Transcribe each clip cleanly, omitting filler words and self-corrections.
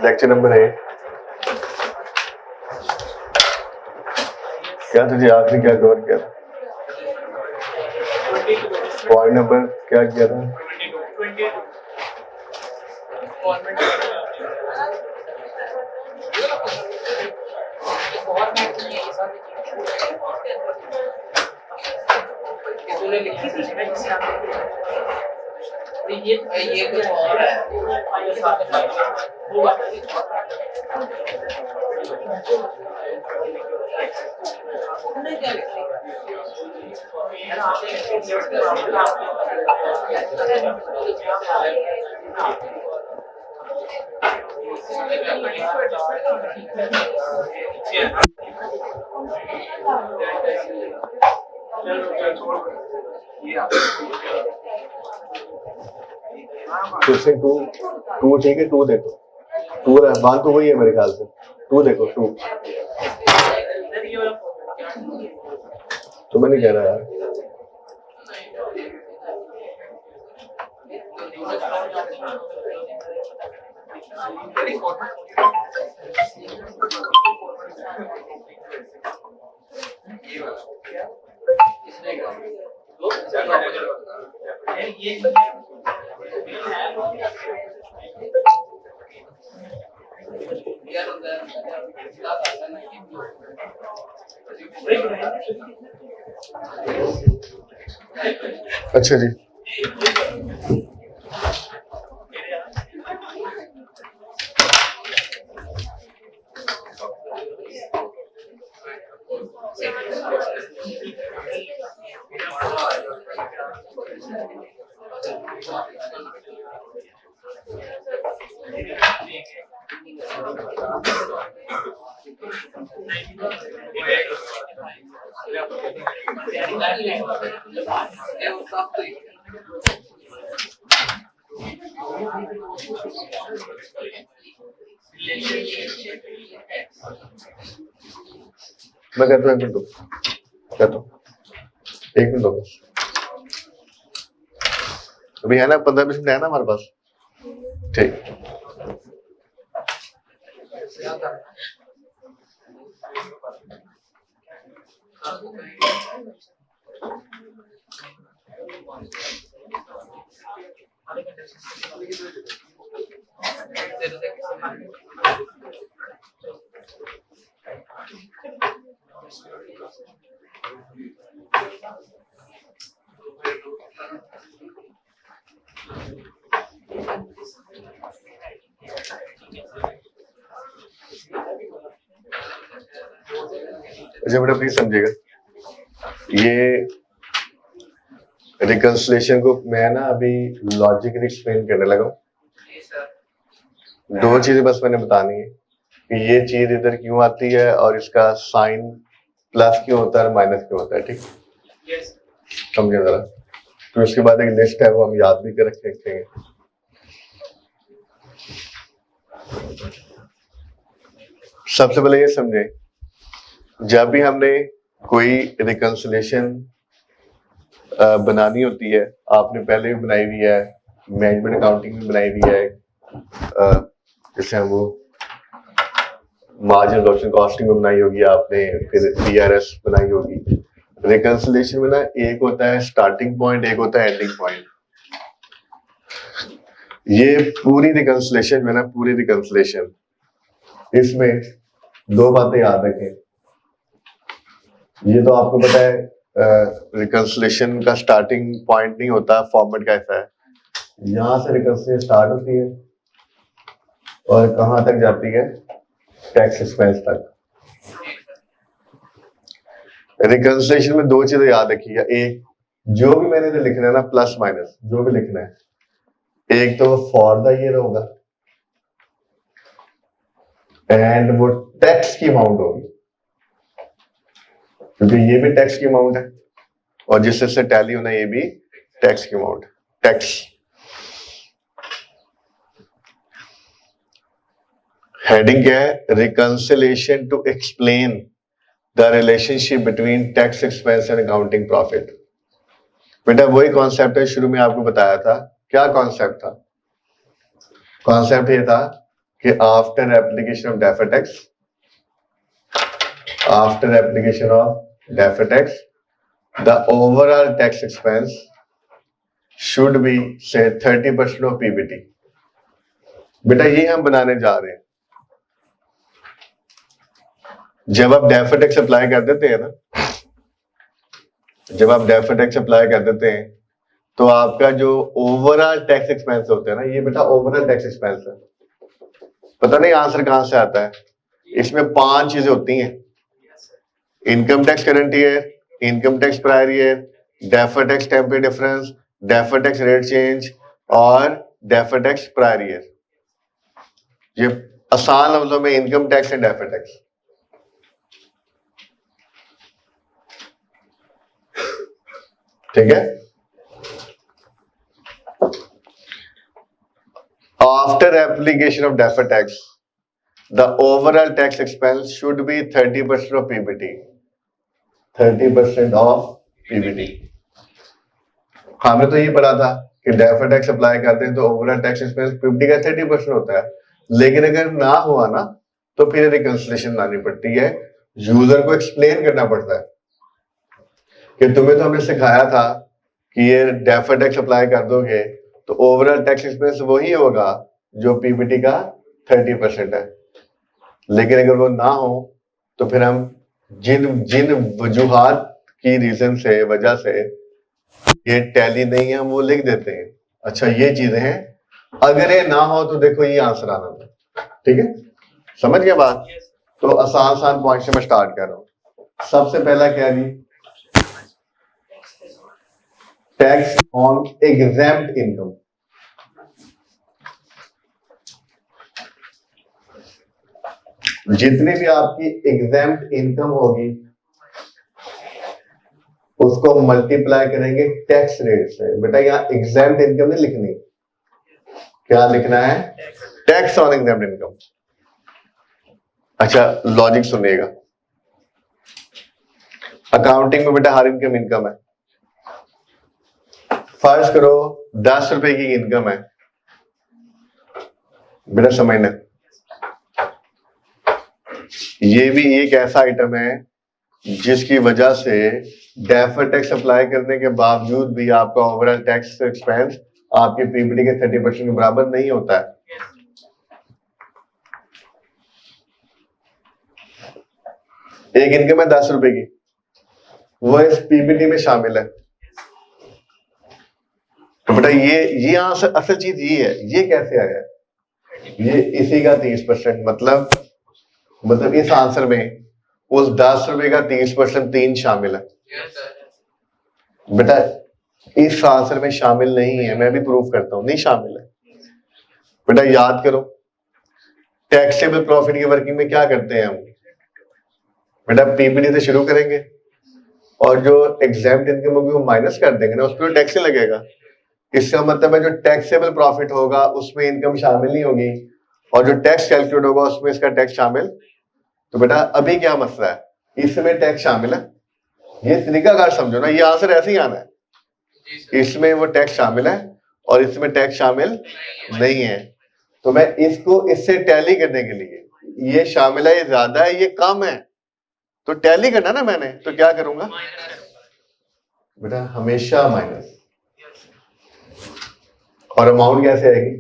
Lecture number 8। क्या तुझे आपने क्या कवर किया था? पॉइंट नंबर क्या किया था? क्वेश्चन 2 ठीक है। 2 देखो, 2 वन तो वही है मेरे ख्याल से। 2 देखो, 2 तो मैं नहीं कह रहा यार। अच्छा जी, मैं कहता हूँ 1 मिनट दो, कहता हूँ 1 मिनट दो बस। अभी है ना 15% है ना हमारे पास? ठीक। अच्छा बेटा प्लीज समझिएगा, ये रिकंसिलिएशन को मैं ना अभी लॉजिकली एक्सप्लेन करने लगा हूँ। 2 चीजें बस मैंने बतानी है कि ये चीज इधर क्यों आती है और इसका साइन प्लस क्यों होता है और माइनस क्यों होता है। ठीक, समझे जरा। तो उसके बाद एक लिस्ट है, वो हम याद भी कर रखेंगे। सबसे पहले ये समझे, जब भी हमने कोई रिकंसिलिएशन बनानी होती है, आपने पहले भी बनाई हुई है, मैनेजमेंट अकाउंटिंग में बनाई हुई है, जैसे हम वो मार्जिनल ऑप्शन कॉस्टिंग में बनाई होगी आपने, फिर पीआरएस बनाई होगी। रिकंसिलिएशन में ना एक होता है स्टार्टिंग पॉइंट, एक होता है एंडिंग पॉइंट। ये पूरी रिकंसिलिएशन में ना, पूरी रिकंसिलिएशन इसमें 2 बातें याद रखें। ये तो आपको पता है रिकंसिलिएशन का स्टार्टिंग पॉइंट नहीं होता, फॉर्मेट कैसा है। यहां से रिकंसिलिएशन स्टार्ट होती है और कहां तक जाती है? टैक्स एक्सपेंस तक। रिकंसिलिएशन में 2 चीजें याद रखिएगा। एक, जो भी मैंने इधर लिखना है ना, प्लस माइनस जो भी लिखना है, एक तो वो फॉर द ईयर होगा एंड वो टैक्स की अमाउंट होगी, क्योंकि ये भी टैक्स की अमाउंट है और जिससे टैली होना ये भी टैक्स की अमाउंट। टैक्स हेडिंग क्या है? Reconciliation to explain the relationship between tax expense and accounting profit. बेटा वही कॉन्सेप्ट है, शुरू में आपको बताया था। क्या कॉन्सेप्ट था? कॉन्सेप्ट ये था कि after application of deferred tax, after application of deferred tax, the overall tax expense should be say 30% of PBT. बेटा ये हम बनाने जा रहे हैं। जब आप डेफर्ड टैक्स अप्लाई कर देते हैं ना, जब आप डेफर्ड टैक्स अप्लाई कर देते हैं तो आपका जो ओवरऑल टैक्स एक्सपेंस होता है ना, ये बेटा ओवरऑल टैक्स एक्सपेंस है। पता नहीं आंसर कहां से आता है। इसमें 5 चीजें होती हैं: income tax current year, income tax prior year, deferred tax temporary difference, deferred tax rate change और डेफर्ड टैक्स प्रायर ईयर। ये आसान लफ्जों में income tax and deferred tax. ठीक है। After application of deferred tax the overall tax expense should be 30% of PBT. 30% of PBT. हमने तो ये पढ़ा था कि डेफर्ड टैक्स अप्लाई करते हैं तो ओवरऑल टैक्स एक्सपेंस PBT का 30% होता है, लेकिन अगर ना हुआ ना तो फिर रिकंसिलिएशन लानी पड़ती है, यूजर को एक्सप्लेन करना पड़ता है कि तुम्हें तो हमने सिखाया था कि ये डेफर्ड टैक्स अप्लाई कर दोगे तो ओवरऑल टैक्स एक्सपेंस वही होगा जो PBT का 30% है, लेकिन अगर वो ना हो तो फिर हम जिन जिन वजूहात की रीजन से वजह से ये टैली नहीं है हम वो लिख देते हैं। अच्छा ये चीजें हैं, अगर ये ना हो तो देखो ये आंसर आना था। ठीक है, समझ गया बात। तो आसान आसान पॉइंट से मैं स्टार्ट कर रहा हूं। सबसे पहला क्या जी, टैक्स ऑन एग्जेम्प्ट इनकम। जितनी भी आपकी एग्जेम्प्ट इनकम होगी उसको मल्टीप्लाई करेंगे टैक्स रेट से। बेटा यहाँ एग्जेम्प्ट इनकम नहीं लिखनी, क्या लिखना है? Tax on exempt income. अच्छा लॉजिक सुनिएगा, अकाउंटिंग में बेटा हर इनकम इनकम है। फर्ज करो 10 रुपए की इनकम है, बेटा समझना ये भी एक ऐसा आइटम है जिसकी वजह से डेफर्ड टैक्स अप्लाई करने के बावजूद भी आपका ओवरऑल टैक्स एक्सपेंस आपके PBT के 30% के बराबर नहीं होता है। एक इनकम है 10 रुपए की, वो इस PBT में शामिल है। तो बेटा ये असल चीज ये है, ये कैसे आया? ये इसी का 30%, मतलब इस आंसर में उस 10 रुपए का 30% 3 शामिल है। बेटा इस आंसर में शामिल नहीं है, मैं भी प्रूफ करता हूं, नहीं शामिल है। बेटा याद करो टैक्सेबल प्रॉफिट की वर्किंग में क्या करते हैं हम? बेटा PBT से शुरू करेंगे और जो एग्जेम्प्ट इनकम होगी वो माइनस कर देंगे ना, उस पर टैक्स नहीं लगेगा। इसका मतलब है जो टैक्सेबल प्रॉफिट होगा उसमें इनकम शामिल नहीं होगी और जो टैक्स कैलकुलेट होगा उसमें इसका टैक्स शामिल। तो बेटा अभी क्या मसला है, इसमें टैक्स शामिल है, ये तरीकाकार समझो ना, ये आंसर ऐसे ही आना है। इसमें वो टैक्स शामिल है और इसमें टैक्स शामिल नहीं है। तो मैं इसको इससे टैली करने के लिए, ये शामिल है, ये ज्यादा है, ये कम है, तो टैली करना ना मैंने, तो क्या करूंगा बेटा? हमेशा माइनस। और अमाउंट कैसे आएगी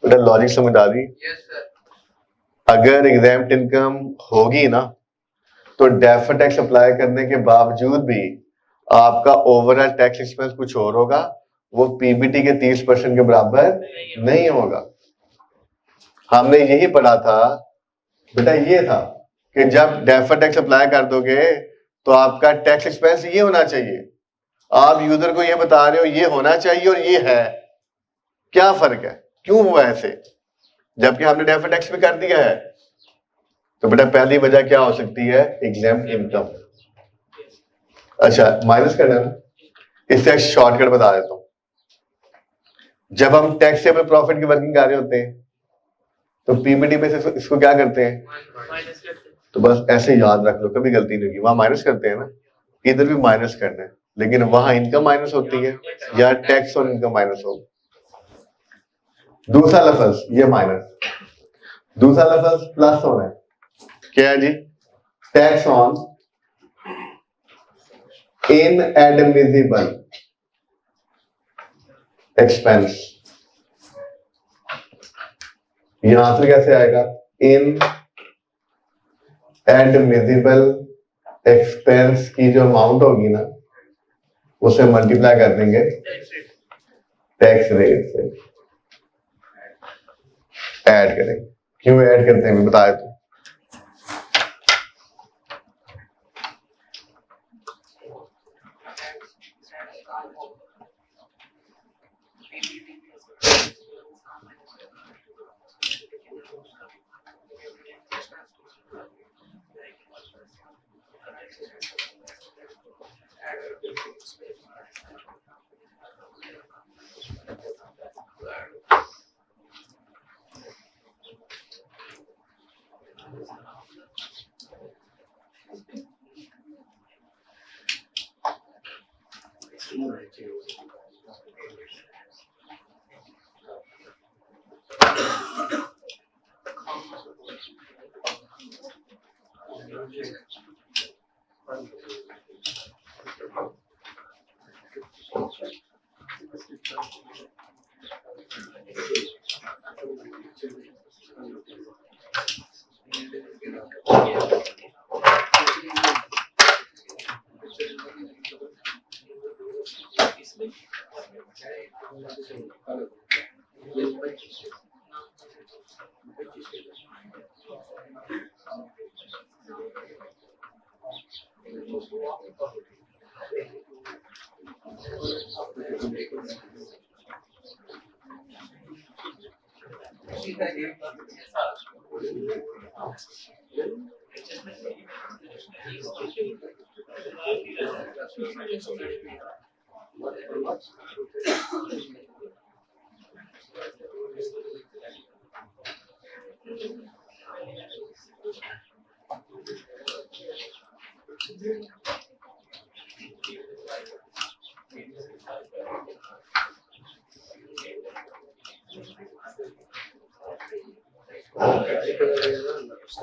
बेटा? लॉजिक समझ आ रही? अगर एग्जेम्प्ट इनकम होगी ना तो डेफर्ड टैक्स अप्लाई करने के बावजूद भी आपका ओवरऑल टैक्स एक्सपेंस कुछ और होगा, वो PBT के 30% के बराबर नहीं होगा। हमने यही पढ़ा था बेटा, ये था कि जब डेफर्ड टैक्स अप्लाई कर दोगे तो आपका टैक्स एक्सपेंस ये होना चाहिए। आप यूजर को ये बता रहे हो ये होना चाहिए और ये है, क्या फर्क है, क्यों हुआ ऐसे, जबकि हमने डेफर्ड टैक्स भी कर दिया है? तो बेटा पहली वजह क्या हो सकती है? Exempt income. अच्छा माइनस करना ना, इससे शॉर्टकट बता देता हूं। जब हम टैक्सेबल प्रॉफिट की वर्किंग कर रहे होते हैं तो PBT में से इसको क्या करते हैं? तो बस ऐसे याद रख लो, कभी गलती नहीं होगी। वहां माइनस करते हैं ना, इधर भी माइनस करना है। लेकिन वहां इनकम माइनस होती है, या टैक्स और इनकम माइनस होगा। दूसरा लफ्ज ये माइनस, दूसरा लफ्ज प्लस होना है, क्या है जी? Tax on inadmissible expense. यहां से कैसे आएगा? इन एडमिसिबल एक्सपेंस की जो अमाउंट होगी ना, उसे मल्टीप्लाई कर देंगे टैक्स रेट से, ऐड करेंगे। क्यों ऐड करते हैं बताया तो।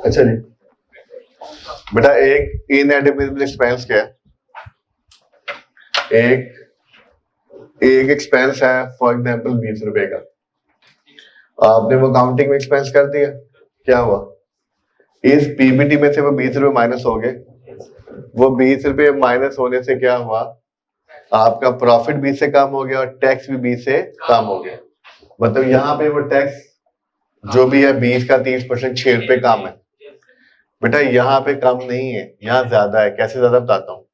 अच्छा जी बेटा, एक इनएडमिसिबल एक्सपेंस क्या है? एक एक्सपेंस है फॉर एग्जांपल 20 रुपए का, आपने वो काउंटिंग में एक्सपेंस कर दिया, क्या हुआ? इस पीबीटी में से वो 20 रुपए माइनस हो गए। वो 20 रुपए माइनस होने से क्या हुआ? आपका प्रॉफिट 20 से कम हो गया और टैक्स भी 20 से कम हो गया। मतलब यहाँ पे वो टैक्स जो भी है 20 का 30% 6 रुपए कम है। बेटा यहाँ पे कम नहीं है, यहाँ ज्यादा है। कैसे ज्यादा बताता हूँ।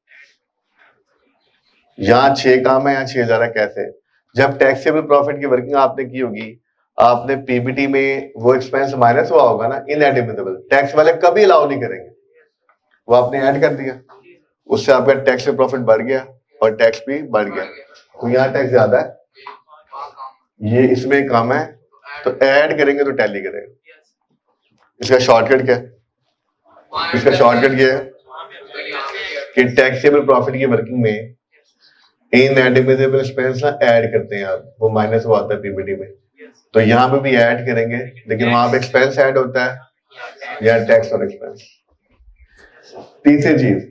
यहाँ 6 कम है, यहाँ 6 ज्यादा। कैसे? जब टैक्सेबल प्रॉफिट की वर्किंग आपने की होगी, आपने पीबीटी में वो एक्सपेंस माइनस हुआ होगा ना, इनएडमिसिबल, टैक्स वाले कभी अलाउ नहीं करेंगे, वो आपने ऐड कर दिया, उससे आपका टैक्स प्रॉफिट बढ़ गया और टैक्स भी बढ़ गया। तो यहाँ टैक्स ज्यादा है, ये इसमें कम है, तो ऐड करेंगे तो टैली करेगा। इसका शॉर्टकट क्या है? इसका शॉर्टकट क्या है कि टैक्सेबल प्रॉफिट की वर्किंग में इनएडमिसिबल एक्सपेंस ना ऐड करते हैं आप, वो माइनस हुआ आता है पीबीटी में, तो यहाँ पे भी ऐड करेंगे, लेकिन वहां पे एक्सपेंस ऐड होता है, या टैक्स और एक्सपेंस। तीसरी चीज,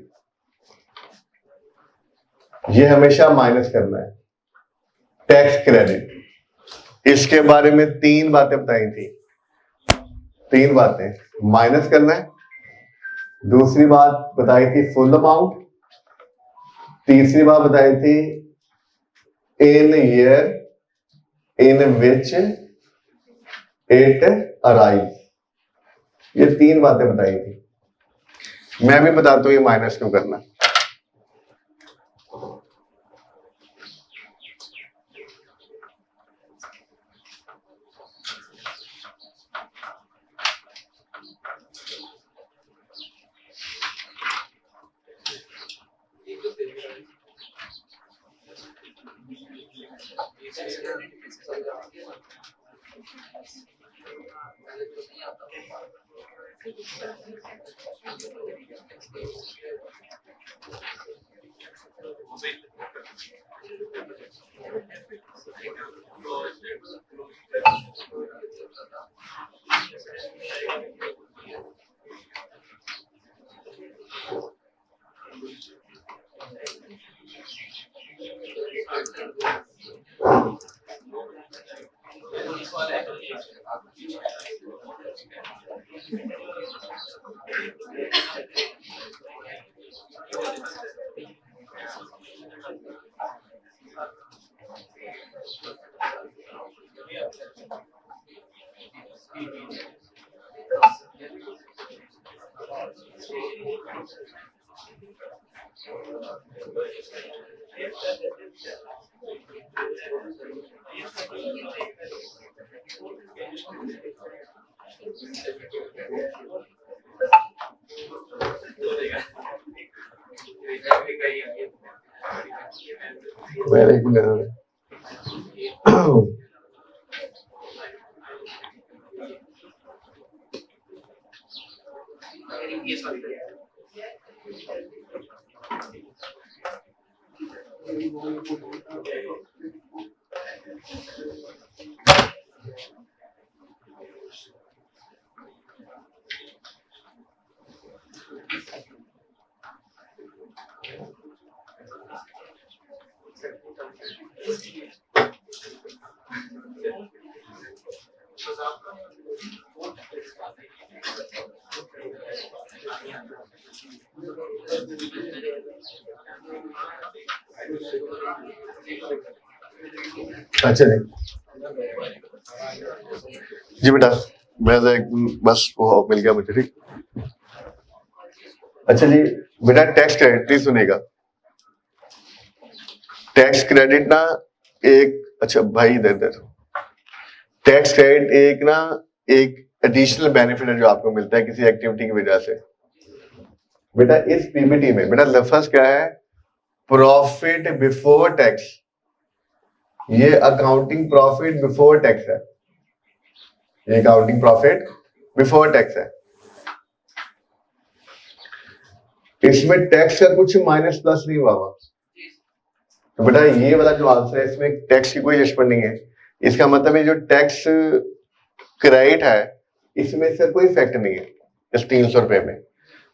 ये हमेशा माइनस करना है, टैक्स क्रेडिट। इसके बारे में 3 बातें बताई थी, 3 बातें। माइनस करना है, दूसरी बात बताई थी फुल अमाउंट, तीसरी बात बताई थी in year in which it arrive. ये 3 बातें बताई थी। मैं भी बताता हूं ये माइनस क्यों करना। Very good. अच्छा जी जी बेटा, मैं तो बस वो मिल गया मुझे, ठीक। अच्छा जी बेटा, टैक्स क्रेडिट प्लीज सुनेगा। टैक्स क्रेडिट ना एक, अच्छा भाई इधर इधर, टैक्स क्रेडिट एक ना एक एडिशनल बेनिफिट है जो आपको मिलता है किसी एक्टिविटी की वजह से। बेटा इस पीबीटी में बेटा लफ्ज क्या है? Profit before tax. ये अकाउंटिंग प्रॉफिट बिफोर टैक्स है, ये अकाउंटिंग प्रॉफिट बिफोर टैक्स है। इसमें टैक्स का कुछ माइनस प्लस नहीं हुआ हुआ। तो बेटा ये वाला जो आंसर है इसमें टैक्स की कोई एडजस्टमेंट नहीं है। इसका मतलब है जो टैक्स क्रेडिट है इसमें इसका कोई इफेक्ट नहीं है इस 300 रुपए में।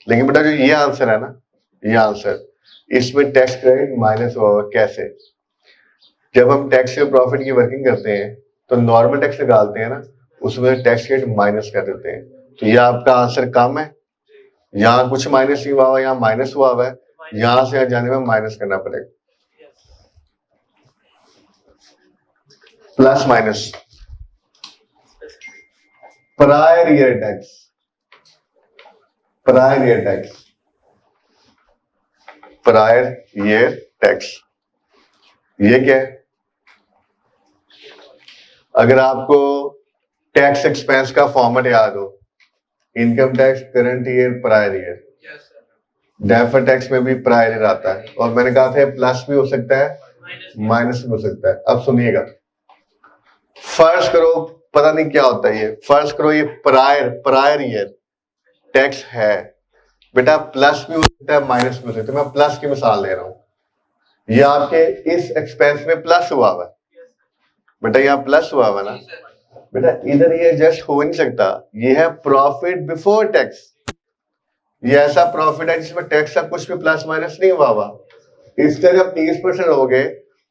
लेकिन बेटा जो ये आंसर है ना, ये आंसर, इसमें टैक्स क्रेडिट माइनस हुआ हुआ। कैसे? जब हम टैक्स या प्रॉफिट की वर्किंग करते हैं तो नॉर्मल टैक्स निकालते हैं ना, उसमें टैक्स क्रेडिट माइनस कर देते हैं। तो ये आपका आंसर कम है, यहाँ कुछ माइनस नहीं हुआ हुआ, यहाँ माइनस हुआ हुआ है, यहां से जाने में माइनस करना पड़ेगा। Plus minus prior year tax, prior year tax, prior year tax, ये क्या है? अगर आपको टैक्स एक्सपेंस का फॉर्मेट याद हो, income tax, current year, prior year, deferred tax में भी प्रायर ईयर आता है। और मैंने कहा था प्लस भी हो सकता है, माइनस भी हो सकता है। अब सुनिएगा, फर्ज करो, पता नहीं क्या होता है ये, फर्ज करो ये प्रायर ईयर टैक्स है। बेटा प्लस भी हो सकता है, माइनस भी हो सकता है। मैं प्लस की मिसाल ले रहा हूं। ये आपके इस एक्सपेंस में प्लस हुआ हुआ है, बेटा यहाँ प्लस हुआ हुआ ना। बेटा इधर ये एडजस्ट हो नहीं सकता, ये है प्रॉफिट बिफोर टैक्स। ये ऐसा प्रॉफिट है जिसमें टैक्स का कुछ भी प्लस माइनस नहीं हुआ हुआ। इसका जब 30% हो गए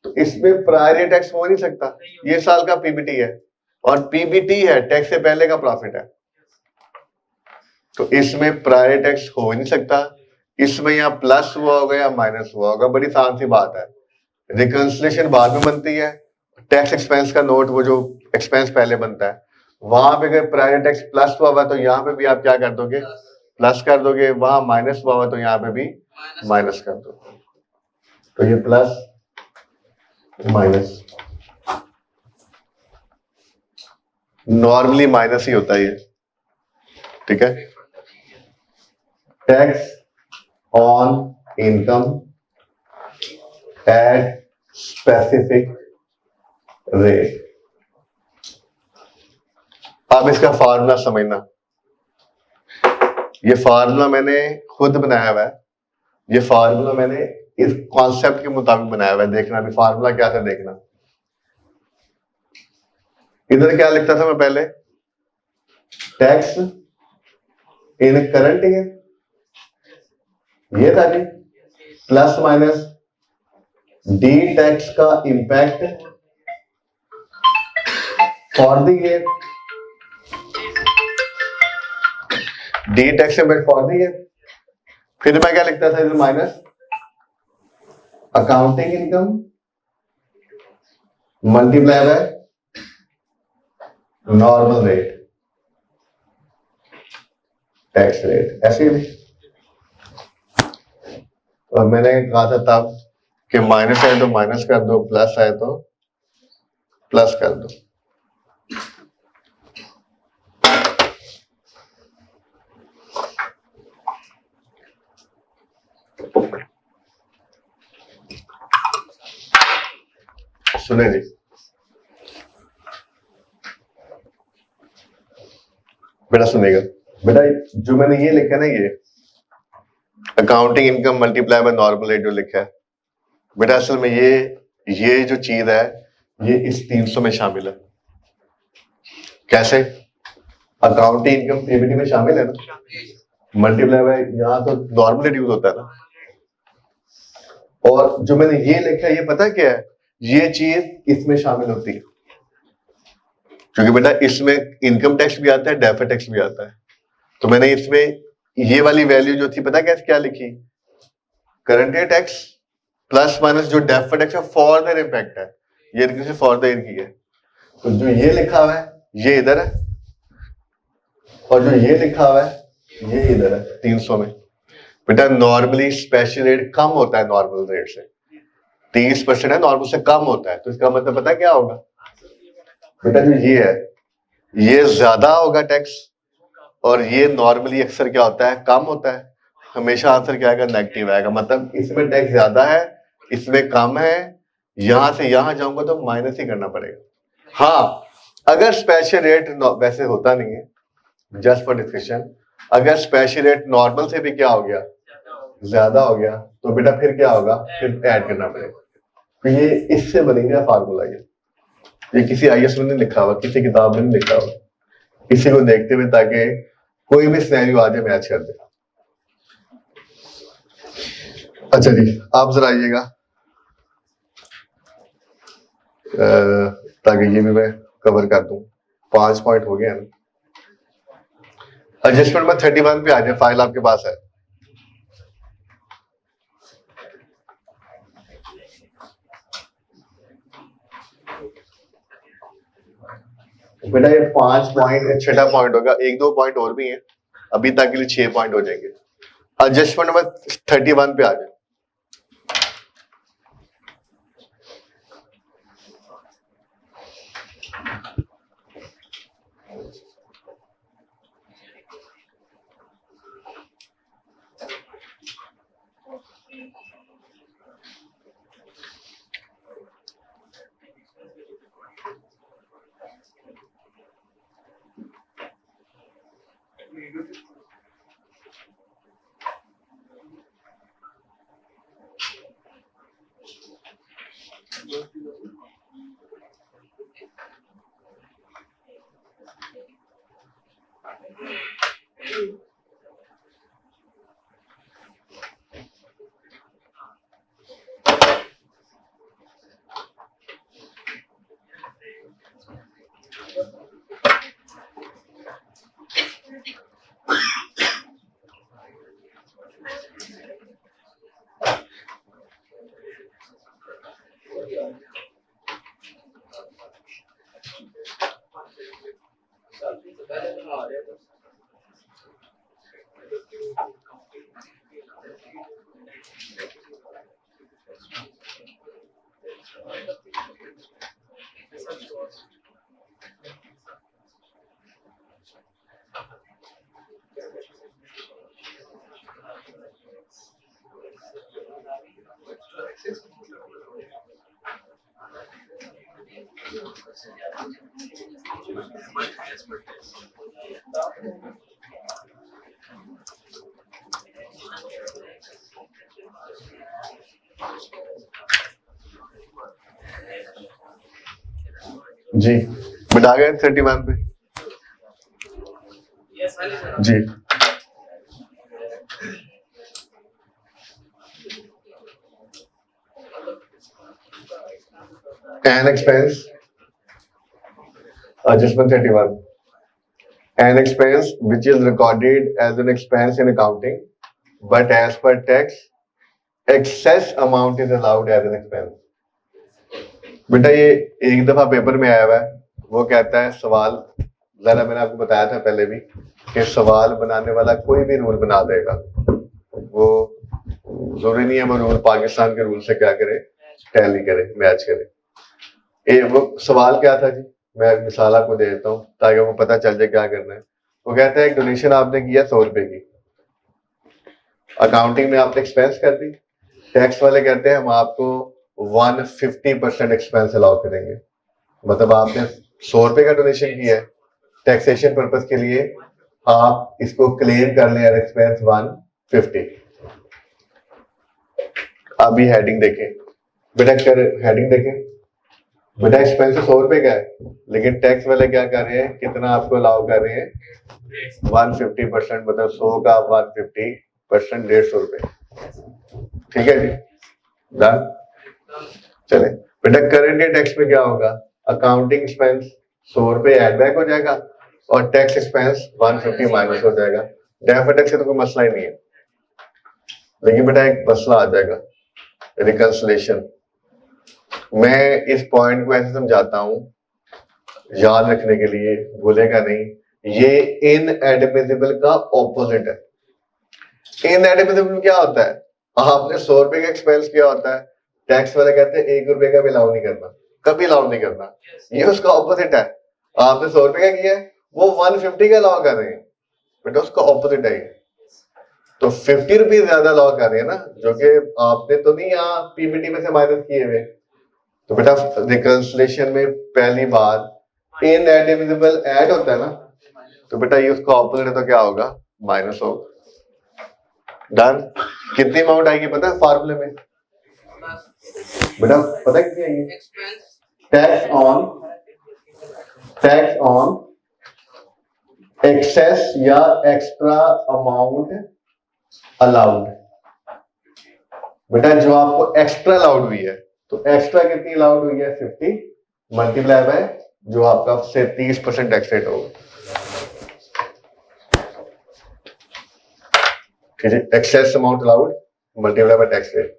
तो इसमें प्रायर टैक्स हो नहीं सकता। ये साल का पीबीटी है और पीबीटी है, टैक्स से पहले का प्रॉफिट है, तो इसमें प्रायर टैक्स हो नहीं सकता। इसमें यहाँ प्लस हुआ होगा या माइनस हुआ होगा, बड़ी आसान सी बात है। रिकंसिलिएशन बाद में बनती है, टैक्स एक्सपेंस का नोट, वो जो एक्सपेंस पहले बनता है, वहां पे अगर प्रायर टैक्स प्लस हुआ हुआ तो यहाँ पे भी आप क्या कर दोगे? प्लस कर दोगे। वहां माइनस हुआ हुआ तो यहाँ पे भी माइनस कर दो। तो ये प्लस माइनस, नॉर्मली माइनस ही होता है ये, ठीक है। Tax on income at specific rate. अब इसका फार्मूला समझना, ये फार्मूला मैंने खुद बनाया हुआ है, ये फार्मूला मैंने इस कॉन्सेप्ट के मुताबिक बनाया हुआ है। देखना भी फार्मूला क्या था, देखना। इधर क्या लिखता था मैं पहले? टैक्स इन करंट ईयर, ये था जी, प्लस माइनस डी टैक्स का impact for the year, D tax impact for the year. फिर मैं क्या लिखता था इधर? Minus accounting income multiply by normal rate, tax rate, ऐसे ही। और मैंने कहा था तब कि माइनस आए तो माइनस कर दो, प्लस आए तो प्लस कर दो। सुने जी, बेटा सुनेगा बेटा, जो मैंने ये लिखा है ना, ये accounting income multiply by normal rate जो लिखा है बेटा, असल में ये जो चीज है ये इस 300 में शामिल है। कैसे? अकाउंटिंग इनकम पीबीटी में शामिल है ना, मल्टीप्लाई बाय यहाँ तो नॉर्मल रेट यूज होता है ना। और जो मैंने ये लिखा है ये पता क्या है, ये चीज इसमें शामिल होती है, क्योंकि बेटा इसमें इनकम टैक्स भी आता है, डेफर्ड टैक्स भी आता है। तो मैंने इसमें ये वाली वैल्यू जो थी पता क्या लिखी, current year tax plus minus जो डेफर्ड टैक्स है फॉर द इम्पैक्ट है, ये फॉर द ईयर की है। तो जो ये लिखा हुआ है ये इधर है, और जो ये लिखा हुआ है ये इधर है 300 में। बेटा नॉर्मली स्पेशल रेट कम होता है नॉर्मल रेट से, 30% है, नॉर्मल से कम होता है। तो इसका मतलब पता क्या होगा बेटा, जो ये है ये ज्यादा होगा टैक्स, और ये नॉर्मली अक्सर क्या होता है, कम होता है। हमेशा आंसर क्या आएगा, नेगेटिव आएगा। मतलब इसमें टैक्स ज्यादा है, इसमें कम है, यहां से यहां जाऊंगा तो माइनस ही करना पड़ेगा। हाँ, अगर स्पेशल रेट वैसे होता नहीं है, जस्ट फॉर डिस्कशन, अगर स्पेशल रेट नॉर्मल से भी क्या हो गया, ज्यादा हो गया, तो बेटा फिर क्या होगा, फिर ऐड करना पड़ेगा। तो ये इससे बनेगा फार्मूला। ये किसी आईएएस में नहीं लिखा हुआ, किसी किताब में नहीं लिखा हुआ, इसी को देखते हुए ताकि कोई भी सिनेरियो आ जाए मैच कर दे। अच्छा जी, आप जरा आइएगा, ताकि ये भी मैं कवर कर दूं। 5 पॉइंट हो गए हैं। एडजस्टमेंट में 31 पे आ जाए, फाइल आपके पास है। बेटा ये 5 पॉइंट 6 पॉइंट होगा, 1-2 पॉइंट और भी हैं, अभी तक के लिए 6 पॉइंट हो जाएंगे। एडजस्टमेंट नंबर 31 पे आ जाए। जी बेटा आ गए 31 पे जी। An expense, adjustment 31. An expense which is recorded as an expense in accounting, but as per tax, excess amount is allowed as an expense. बेटा ये एक दफा पेपर में आया हुआ है, वो कहता है सवाल, जरा मैंने आपको बताया था पहले भी कि सवाल बनाने वाला कोई भी रूल बना देगा, वो जरूरी नहीं है वो रूल पाकिस्तान के रूल से क्या करे, टैली करे, मैच करे। वो सवाल क्या था जी, मैं मिसाल आपको दे देता हूँ ताकि आपको पता चल जाए क्या करना है। वो कहता है एक डोनेशन आपने किया 100 रुपए की, अकाउंटिंग में आपने एक्सपेंस कर दी, टैक्स वाले कहते हैं हम आपको 150% एक्सपेंस अलाउ करेंगे। मतलब आपने 100 रुपए का डोनेशन किया है, टैक्सेशन पर्पज के लिए आप इसको क्लेम कर लें एक्सपेंस 150। आप भी हेडिंग देखें बेटा, कर हेडिंग देखें बेटा, एक्सपेंस 100 रुपए का है लेकिन टैक्स वाले क्या कर रहे हैं, कितना आपको अलाउ कर रहे हैं, 150%, मतलब 100 का 150%, 150 रुपए। ठीक है जी, डन। चले बेटा, करंट टैक्स में क्या होगा, अकाउंटिंग एक्सपेंस 100 रुपए एड बैक हो जाएगा और टैक्स एक्सपेंस 150 माइनस हो जाएगा। डेफर्ड टैक्स से तो कोई मसला ही नहीं है, लेकिन बेटा एक मसला आ जाएगा, रिकंसिलेशन। मैं इस पॉइंट को ऐसे समझाता हूं याद रखने के लिए, भूलेगा नहीं, ये इनएडमिसिबल का ऑपोजिट है। इनएडमिसिबल क्या होता है, आपने 100 रुपए का एक्सपेंस किया होता है, टैक्स वाले कहते हैं 1 रुपए का भी अलाउ नहीं करना, कभी अलाउ नहीं करना, ये उसका ऑपोजिट है। आपने 100 रुपए का किया, वो 150 का अलाउ कर रहे हैं, बेटा उसका ऑपोजिट है। तो 50 रुपीज ज्यादा अलाउ कर रहे हैं ना, जो कि आपने तो नहीं यहाँ पीपीटी में से माइनस किए हुए। तो बेटा रिकंसिलेशन में पहली बार इनएडमिसिबल ऐड होता है ना, तो बेटा ये उसका ऑपोजिट है, तो क्या होगा, माइनस होगा। डन। कितनी अमाउंट आएगी पता है फार्मूले में बेटा, पता है कितनी आएगी, टैक्स ऑन एक्सेस या एक्स्ट्रा अमाउंट अलाउड। बेटा जो आपको एक्स्ट्रा अलाउड हुई है, तो एक्स्ट्रा कितनी अलाउड हुई है, 50 मल्टीप्लाई बाय जो आपका से 30% टैक्स रेट होगा। ठीक है, excess amount allowed multiply by tax rate,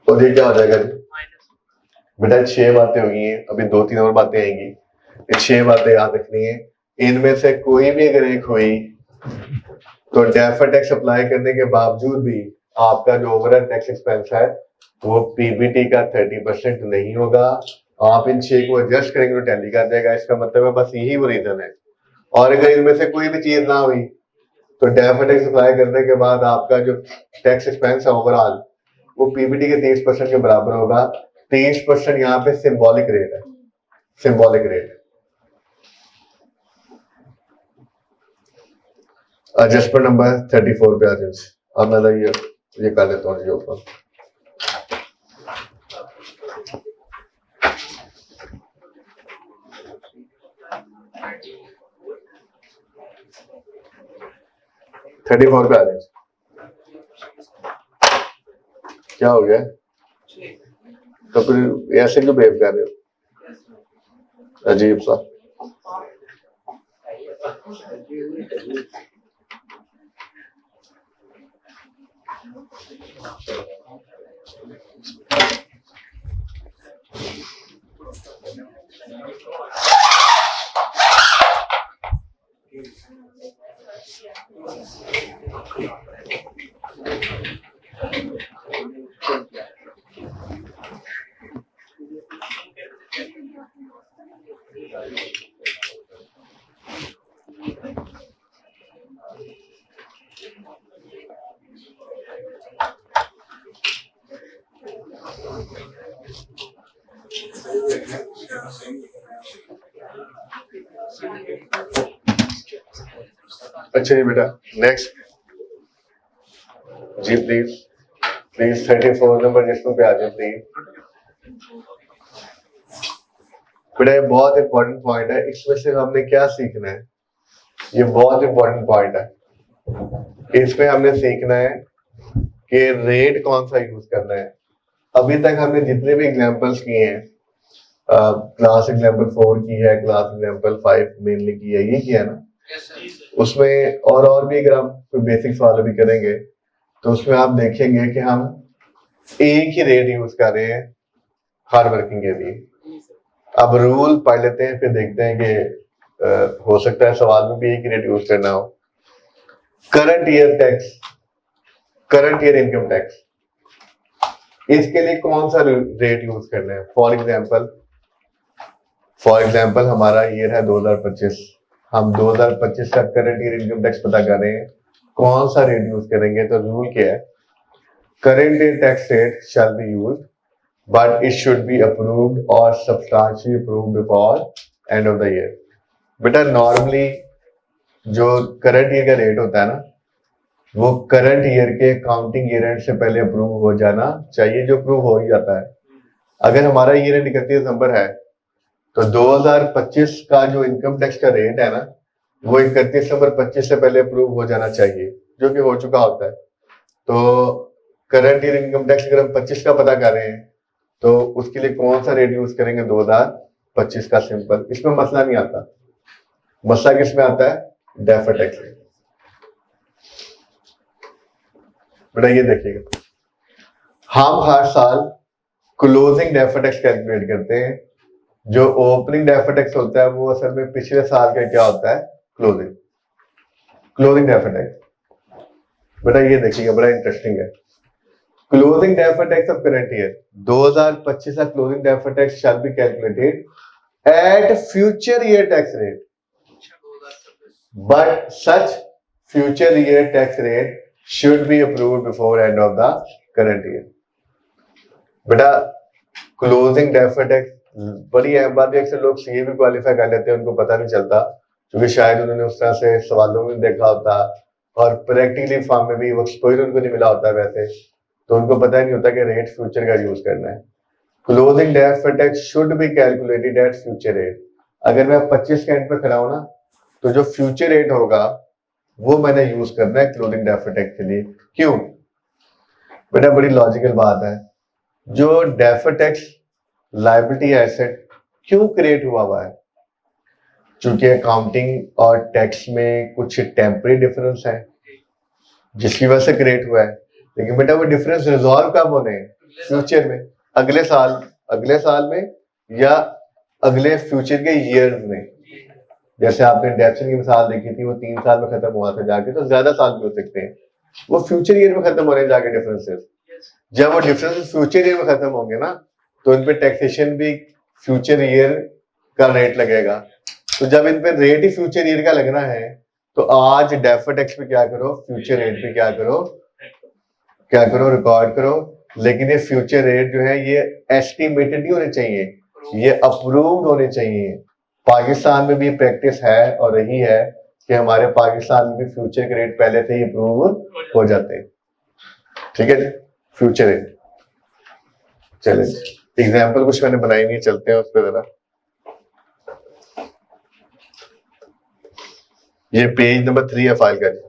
तो ये क्या हो जाएगा बेटा, 6 बातें हुई हैं, अभी 2-3 और बातें आएंगी। ये 6 बातें याद रखनी है, इनमें से कोई भी अगर एक हुई तो डेफर्ड टैक्स अप्लाई करने के बावजूद भी आपका जो ओवरऑल टैक्स एक्सपेंस है वो पीबीटी का 30% नहीं होगा। आप इन 6 को एडजस्ट करेंगे तो टैली कर देगा, इसका मतलब है बस यही वो रीजन है। और अगर इनमें से कोई भी चीज ना हुई तो डेफर्ड टैक्स अप्लाई करने के बाद आपका जो टैक्स एक्सपेंस है ओवरऑल वो पीबीटी के 30% के बराबर होगा। 30% यहाँ पे सिंबॉलिक रेट है, सिंबॉलिक रेट। एडजस्टमेंट नंबर 34 पे आ जाए। अब मैं ये कर लेता हूँ जी ऊपर। थर्टी फोर पे आ जाए। क्या हो गया, तो फिर ऐसे क्यों बिहेव कर रहे हो, अजीब सा। अच्छा जी बेटा, नेक्स्ट जी प्लीज 34 नंबर जिसमें पे आ जाए प्लीज। बेटा ये बहुत इंपॉर्टेंट पॉइंट है, इसमें से हमने क्या सीखना है, ये बहुत इंपॉर्टेंट पॉइंट है। इसमें हमने सीखना है कि रेट कौन सा यूज करना है। अभी तक हमने जितने भी एग्जांपल्स किए हैं, क्लास एग्जांपल 4 की है, क्लास एग्जांपल 5 मेनली की है, ये किया ना। उसमें और भी अगर आप कोई बेसिक्स वाले भी करेंगे तो उसमें आप देखेंगे कि हम एक ही रेट यूज कर रहे हैं हर वर्किंग के लिए। अब रूल पढ़ लेते हैं, फिर देखते हैं कि हो सकता है सवाल में भी एक ही रेट यूज करना हो। Current year tax, current year income tax, इसके लिए कौन सा रेट यूज करना है? फॉर एग्जाम्पल हमारा ईयर है 2025, हम 2025 का करंट ईयर इनकम टैक्स पता कर रहे हैं, कौन सा रेट यूज करेंगे? तो रूल क्या है? Current year tax rate shall be used but it should be approved or substantially approved before end of the year. बेटा नॉर्मली जो करंट ईयर का रेट होता है ना, वो करंट ईयर के काउंटिंग ईयर एंड से पहले अप्रूव हो जाना चाहिए, जो अप्रूव हो ही जाता है। अगर हमारा ईयर एंड 31 दिसंबर है तो 2025 का जो इनकम टैक्स का रेट है ना, वो 31 दिसंबर 25 से पहले अप्रूव हो जाना चाहिए, जो कि हो चुका होता है। तो करंट ईयर इनकम टैक्स अगर हम 25 का पता कर रहे हैं तो उसके लिए कौन सा रेट यूज करेंगे? 2025 का सिंपल, इसमें मसला नहीं आता। मसला किसमें आता है? डेफर्ड टैक्स में। बेटा ये देखिएगा, हम हर साल क्लोजिंग डेफर्ड टैक्स कैलकुलेट करते हैं। जो ओपनिंग डेफर्ड टैक्स होता है वो असल में पिछले साल का क्या होता है? Closing deferred tax. बेटा ये देखिएगा, बड़ा इंटरेस्टिंग है। Closing deferred tax of current year 2025 का closing deferred tax shall be calculated at future year tax rate, but such future year tax rate should be approved before end of the current year। बेटा closing deferred tax बड़ी अहम बात है, अक्सर लोग CA भी qualify कर लेते हैं, उनको पता नहीं चलता, क्योंकि शायद उन्होंने उस तरह से सवालों में देखा होता और प्रैक्टिकली फॉर्म में भी वो एक्सपोजर उनको नहीं मिला होता वैसे, तो उनको पता ही नहीं होता कि रेट फ्यूचर का यूज करना है। Closing deferred tax should be calculated at future rate. अगर मैं 25 के एंड पे खड़ा हूं ना, तो जो फ्यूचर रेट होगा वो मैंने यूज करना है क्लोजिंग डेफर्ड टैक्स के लिए। क्यों? बेटा बड़ी लॉजिकल बात है, जो डेफर्ड टैक्स लायबिलिटी एसेट क्यों क्रिएट हुआ है? चूंकि अकाउंटिंग और टैक्स में कुछ टेम्पररी डिफरेंस है जिसकी वजह से क्रिएट हुआ है, लेकिन बेटा वो डिफरेंस रिजॉल्व कब होने हैं? फ्यूचर में, अगले साल में या अगले फ्यूचर के ईयर में। जैसे आपने डेप्शन की मिसाल देखी थी, वो 3 साल में खत्म हुआ था जाके, तो ज्यादा साल भी हो सकते हैं, वो फ्यूचर ईयर में खत्म होने जाके डिफरेंसेस। जब वो डिफरेंसेस फ्यूचर ईयर में खत्म होंगे ना, तो इन पे टैक्सेशन भी फ्यूचर ईयर का रेट लगेगा। तो जब इन पे रेट ही फ्यूचर ईयर का लगना है, तो आज डेफर्ड टैक्स पे क्या करो? फ्यूचर रेट पे क्या करो? रिकॉर्ड करो। लेकिन ये फ्यूचर रेट जो है ये एस्टिमेटेड नहीं होने चाहिए, ये अप्रूव्ड होने चाहिए। पाकिस्तान में भी प्रैक्टिस है और रही है कि हमारे पाकिस्तान में भी फ्यूचर के रेट पहले से ही अप्रूव हो जाते हैं। ठीक है जी, फ्यूचर रेट। चले एग्जाम्पल कुछ मैंने बनाई नहीं, चलते हैं उस पर जरा। ये पेज नंबर 3 है फाइल का जी।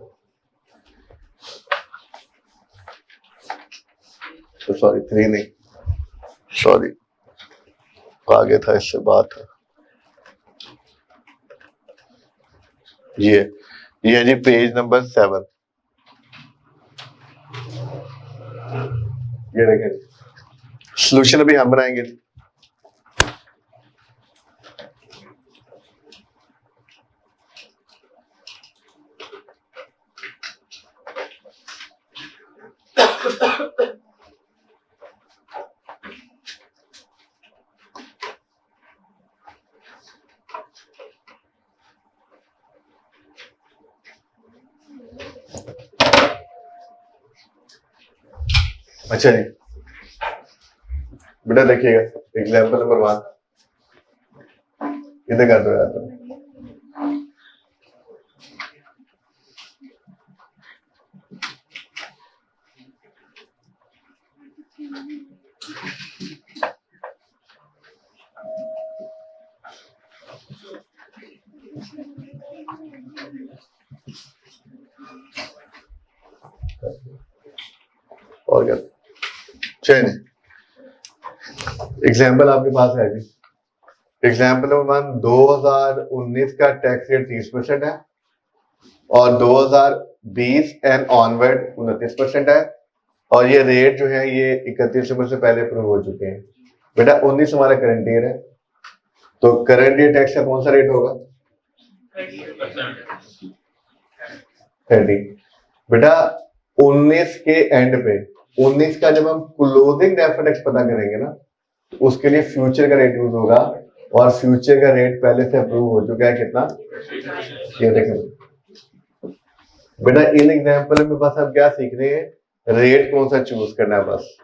तो सॉरी 3 नहीं, सॉरी आगे था, इससे बात है। ये जी पेज नंबर 7। ये देखें, सॉल्यूशन अभी हम बनाएंगे। अच्छा जी, बेटा देखिएगा एग्जाम्पल नंबर 1 इधर कर दो यार। और क्या चलिए, एग्जाम्पल आपके पास है जी। एग्जाम्पल नंबर 1, 2019 का टैक्स रेट 30% है और 2020 एंड ऑनवर्ड 29% है, और ये रेट जो है ये 31 दिसंबर से पहले अप्रूव हो चुके हैं। बेटा 19 हमारा करंट ईयर है, तो करंट ईयर टैक्स का कौन सा रेट होगा? 30। बेटा 19 के एंड पे, 19 का जब हम क्लोजिंग डेफर्ड टैक्स पता करेंगे ना, तो उसके लिए फ्यूचर का रेट यूज होगा, और फ्यूचर का रेट पहले से अप्रूव हो चुका है कितना, ये देखें बेटा। इन एग्जाम्पल में बस हम क्या सीख रहे हैं, रेट कौन सा चूज करना है बस।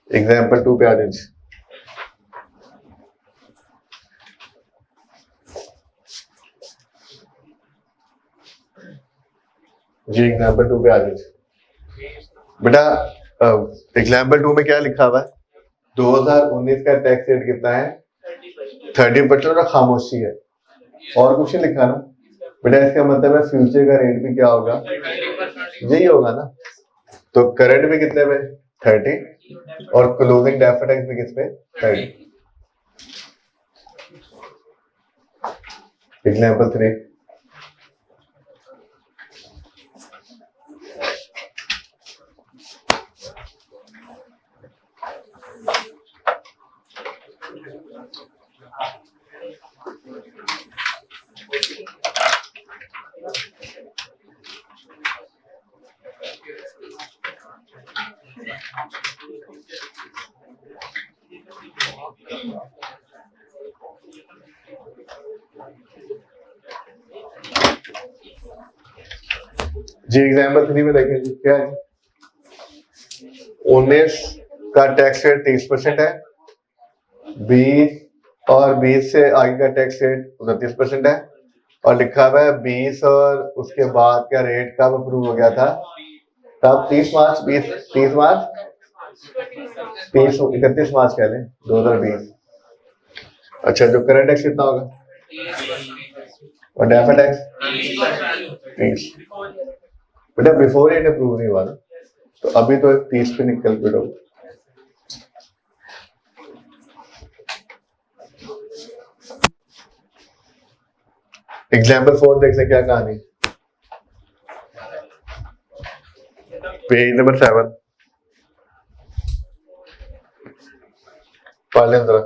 एग्जाम्पल 2 पे आ जाइए जी। एग्जाम्पल 2 पे आ जाइए बेटा। एग्जाम्पल 2 में क्या लिखा हुआ है, 2019 का टैक्स रेट कितना है, 30% और खामोशी है, और कुछ नहीं लिखा ना बेटा। इसका मतलब है फ्यूचर का रेट भी क्या होगा, यही होगा ना। तो करंट भी कितने पे, 30, और क्लोजिंग डेफर्ड टैक्स भी किस पे, 30। एग्जाम्पल 3, जी। एग्जाम्पल 3 में देखें जी क्या है, 19 का टैक्स रेट 30% है, 20 और 20 से आगे का टैक्स रेट 29% है, और लिखा हुआ है 20 और उसके बाद का रेट कब अप्रूव हो गया था, तब 30 मार्च 30 मार्च 31 मार्च कह लें 2020। अच्छा, जो करंट टैक्स कितना होगा, और डेफर्ड टैक्स 30। बेटा बिफोर एंड अप्रूव नहीं हुआ ना, तो अभी तो 30 पे निकल बेटो। एग्जाम्पल 4 देख ले क्या कहानी, पेज नंबर 7 पढ़ लें जरा।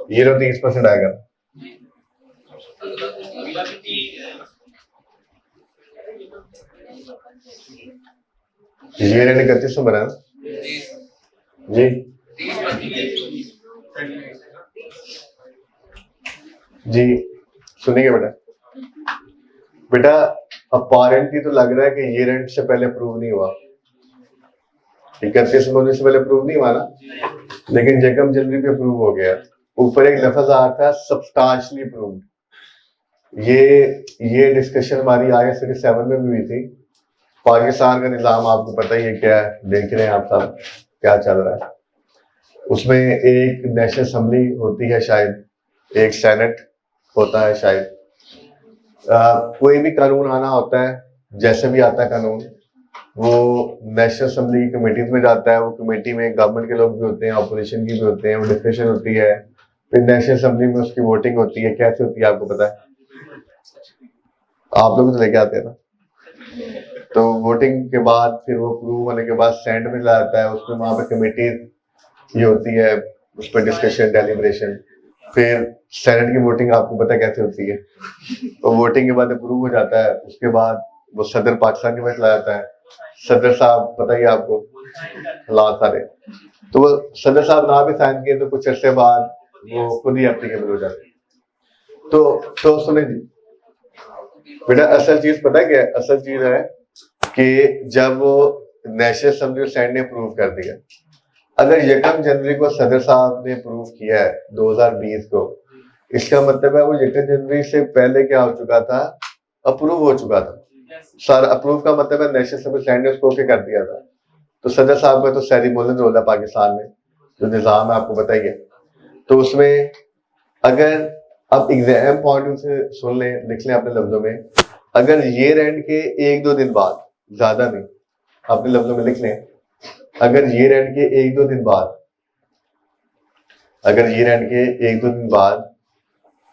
ये तो 30% आएगा, ये रेट 31 में बना जी जी। सुनिए बेटा, बेटा अपॉरेंटली तो लग रहा है कि ये रेंट से पहले अप्रूव नहीं हुआ, 31 होने से पहले अप्रूव नहीं हुआ ना, लेकिन जैकब जनवरी पे अप्रूव हो गया। ऊपर एक लफ्ज आ था सब्सटेंशियली अप्रूव्ड। ये डिस्कशन हमारी IS 37 में भी हुई थी। पाकिस्तान का निज़ाम आपको पता ही है क्या है, देख रहे हैं आप सब क्या चल रहा है। उसमें एक नेशनल असेंबली होती है शायद, एक सेनेट होता है शायद। कोई भी कानून आना होता है, जैसे भी आता है कानून, वो नेशनल असेंबली की कमेटीज में जाता है। वो कमेटी में गवर्नमेंट के लोग भी होते हैं, अपोजिशन की भी होते हैं, वो डिस्कशन होती है, फिर नेशनल असेंबली में उसकी वोटिंग होती है। कैसे होती है आपको पता है, आप लोग तो लेके आते हैं ना। तो वोटिंग के बाद फिर वो अप्रूव होने के बाद सेनेट में जाता है, उसमें वहां पे कमेटी ये होती है, उस पर डिस्कशन डेलिब्रेशन। फिर सेनेट की वोटिंग आपको पता है कैसे होती है, तो वोटिंग के बाद अप्रूव हो जाता है। उसके बाद वो सदर पाकिस्तान के पास लाया जाता है। सदर साहब पता ही आपको हालात सारे, तो वो सदर साहब ना भी साइन किए तो कुछ अर्से बाद वो खुद ही एप्लीकेबल हो जाते हैं। तो सुने जी बेटा, असल चीज पता है क्या है? असल चीज है कि जब वो नेशनल असेंबली सेनेट ने अप्रूव कर दिया, अगर 1 जनवरी को सदर साहब ने अप्रूव किया है 2020 को, इसका मतलब है वो 1 जनवरी से पहले क्या हो चुका था, अप्रूव हो चुका था। सर अप्रूव का मतलब है नेशनल असेंबली सेनेट ने उसको ओके कर दिया था। तो सदर साहब का तो सेरेमोनियल रोल है पाकिस्तान में, जो निज़ाम है आपको पता ही है। तो उसमें अगर अब एग्जाम पॉइंट से सुन लें, लिख लें अपने लफ्जों में, अगर ये रेंट के 1-2 दिन बाद, ज्यादा नहीं, अपने लफ्जों में लिख लें, अगर ये रेंट के 1-2 दिन बाद, अगर ये रेंट के 1-2 दिन बाद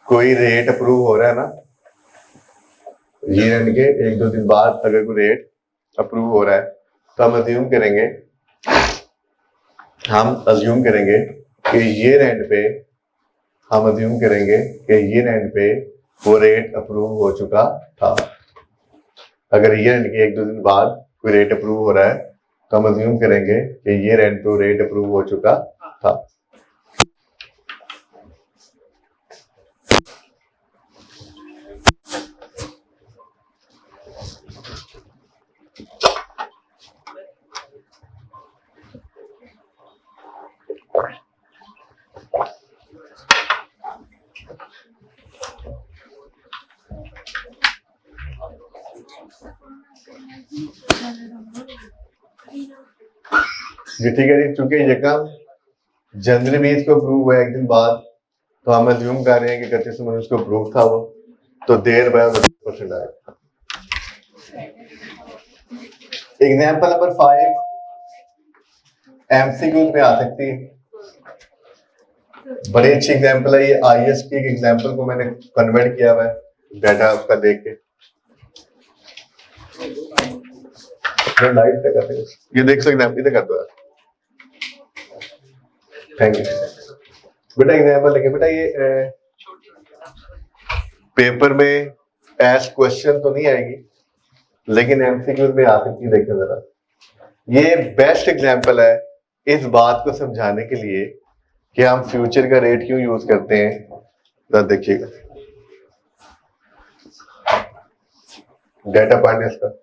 कोई रेट अप्रूव हो रहा है ना, ये रेंट के 1-2 दिन बाद अगर कोई रेट अप्रूव हो रहा है, तो हम अज्यूम करेंगे कि ये रेंट पे, हम अज्यूम करेंगे कि ये रेंट पे वो रेट अप्रूव हो चुका था। अगर ईयर एंड के 1-2 दिन बाद कोई रेट अप्रूव हो रहा है तो हम अज्यूम करेंगे कि ईयर एंड तो रेट अप्रूव हो चुका था। जी ठीक है जी, चूंकि ये काम जनवरी 20 को अप्रूव हुआ 1 दिन बाद, तो हम अज्यूम कर रहे हैं कि 31 को अप्रूव था वो, तो देर बाद 10% आएगा। एग्जाम्पल नंबर 5 एमसीक्यू में आ सकती है, बड़ी अच्छी एग्जाम्पल है ये। आईएस की एक एग्जाम्पल को मैंने कन्वर्ट किया हुआ है डाटा उसका देख के। लाइट पे करते हैं, ये देख सकते हैं, इधर कर दो। थैंक यू बेटा। एग्जाम्पल देखिए बेटा, ये पेपर में एज क्वेश्चन तो नहीं आएगी लेकिन एमसीक्यू में आ सकती है। देखिए जरा, ये बेस्ट एग्जाम्पल है इस बात को समझाने के लिए कि हम फ्यूचर का रेट क्यों यूज करते हैं। तो देखिएगा डेटा पॉइंट है इसका।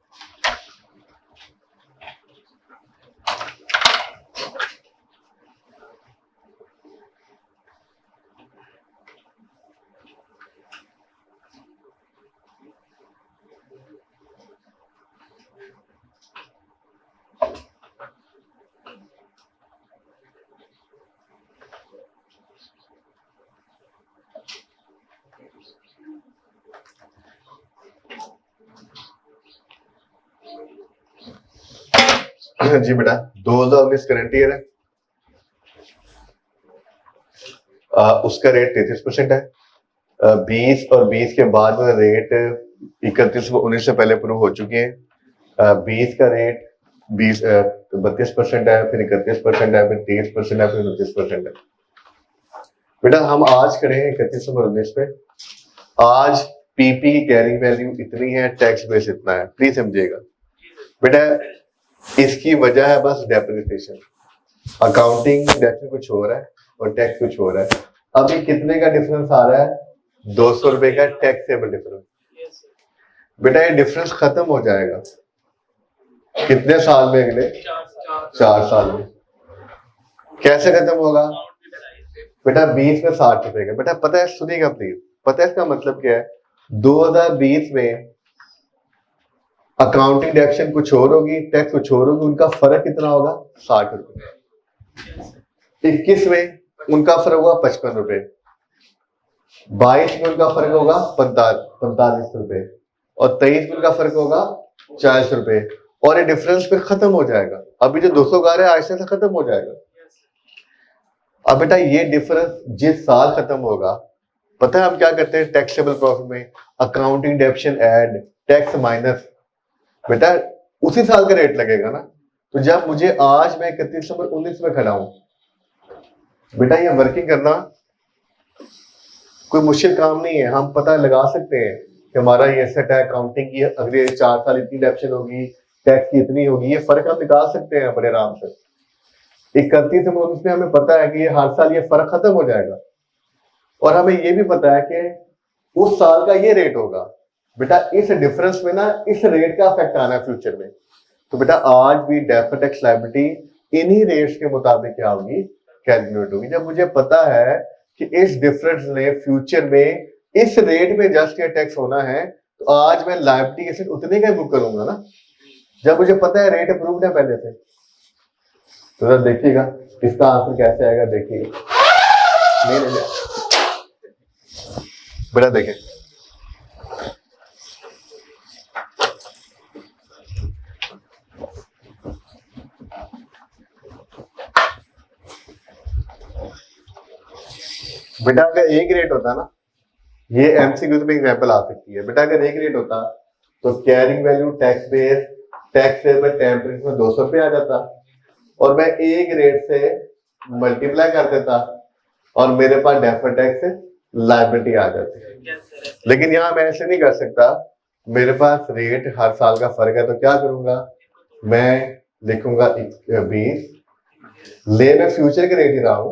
जी बेटा, 2019 करंट ईयर है, उसका रेट 33% है। 20 और 20 के बाद में रेट 31/19 से पहले अप्रूव हो चुके हैं। 20 का रेट 32% है, फिर 31% है, फिर 30% है, फिर 29% है। बेटा हम आज खड़े हैं 31/19 पे। आज पीपी की कैरिंग वैल्यू इतनी है, टैक्स बेस इतना है, प्लीज समझिएगा बेटा। इसकी वजह है बस डेप्रिसिएशन। अकाउंटिंग डेप्रिसिएशन कुछ हो रहा है और टैक्स कुछ हो रहा है। अब ये कितने का डिफरेंस आ रहा है? 200 रुपए का टैक्सेबल डिफरेंस। बेटा ये डिफरेंस खत्म हो जाएगा कितने साल में? अगले 4 साल में। कैसे खत्म होगा बेटा? 20 में 60 रुपए का। बेटा पता है, सुनिएगा प्लीज, पता है इसका मतलब क्या है? 2020 में अकाउंटिंग डिडक्शन कुछ और होगी, टैक्स कुछ और होगी, उनका फर्क कितना होगा? 60 रुपए। 21 में उनका फर्क होगा 55 रुपए। 22 में उनका फर्क होगा 45 रुपए और 23 में उनका फर्क होगा 40 रुपए। और ये डिफरेंस फिर खत्म हो जाएगा। अभी जो 200 का है आहिस्ते से खत्म हो जाएगा। अब बेटा ये डिफरेंस जिस साल खत्म होगा, पता है हम क्या करते हैं टैक्सेबल प्रॉफिट में? Accounting deduction add, tax minus. बेटा उसी साल का रेट लगेगा ना। तो जब मुझे आज मैं 31/19 में खड़ा हूं, बेटा ये वर्किंग करना कोई मुश्किल काम नहीं है। हम पता लगा सकते हैं कि हमारा ये सेट है, अकाउंटिंग की अगले 4 साल इतनी डिडक्शन होगी, टैक्स की इतनी होगी, ये फर्क हम निकाल सकते हैं बड़े आराम से। 31/19 में हमें पता है कि ये हर साल ये फर्क खत्म हो जाएगा और हमें ये भी पता है कि उस साल का ये रेट होगा। बेटा इस डिफरेंस में ना इस रेट का इफेक्ट आना है फ्यूचर में। तो बेटा आज भी डेफर्ड टैक्स लायबिलिटी इन्हीं रेट्स के मुताबिक क्या होगी? कैलकुलेट होगी। जब मुझे पता है कि इस डिफरेंस ने फ्यूचर में इस रेट में जस्ट या टैक्स होना है, तो आज मैं लायबिलिटी एसेट उतने का बुक करूंगा ना, जब मुझे पता है रेट अप्रूव्ड है पहले से। तो देखिएगा इसका आंसर कैसे आएगा, देखिएगा। नहीं बेटा देखिए, बेटा अगर एक रेट होता ना, ये एमसीक्यू में एग्जांपल आ सकती है। बेटा अगर एक रेट होता तो कैरिंग वैल्यू टैक्स बेस में टेम्परेरी में 200 रुपये आ जाता और मैं एक रेट से मल्टीप्लाई कर देता और मेरे पास डेफर्ड टैक्स लायबिलिटी आ जाती। लेकिन यहाँ मैं ऐसे नहीं कर सकता, मेरे पास रेट हर साल का फर्क है, तो क्या करूंगा, मैं लिखूंगा 20, ले मैं फ्यूचर के रेट ही रहा हूं,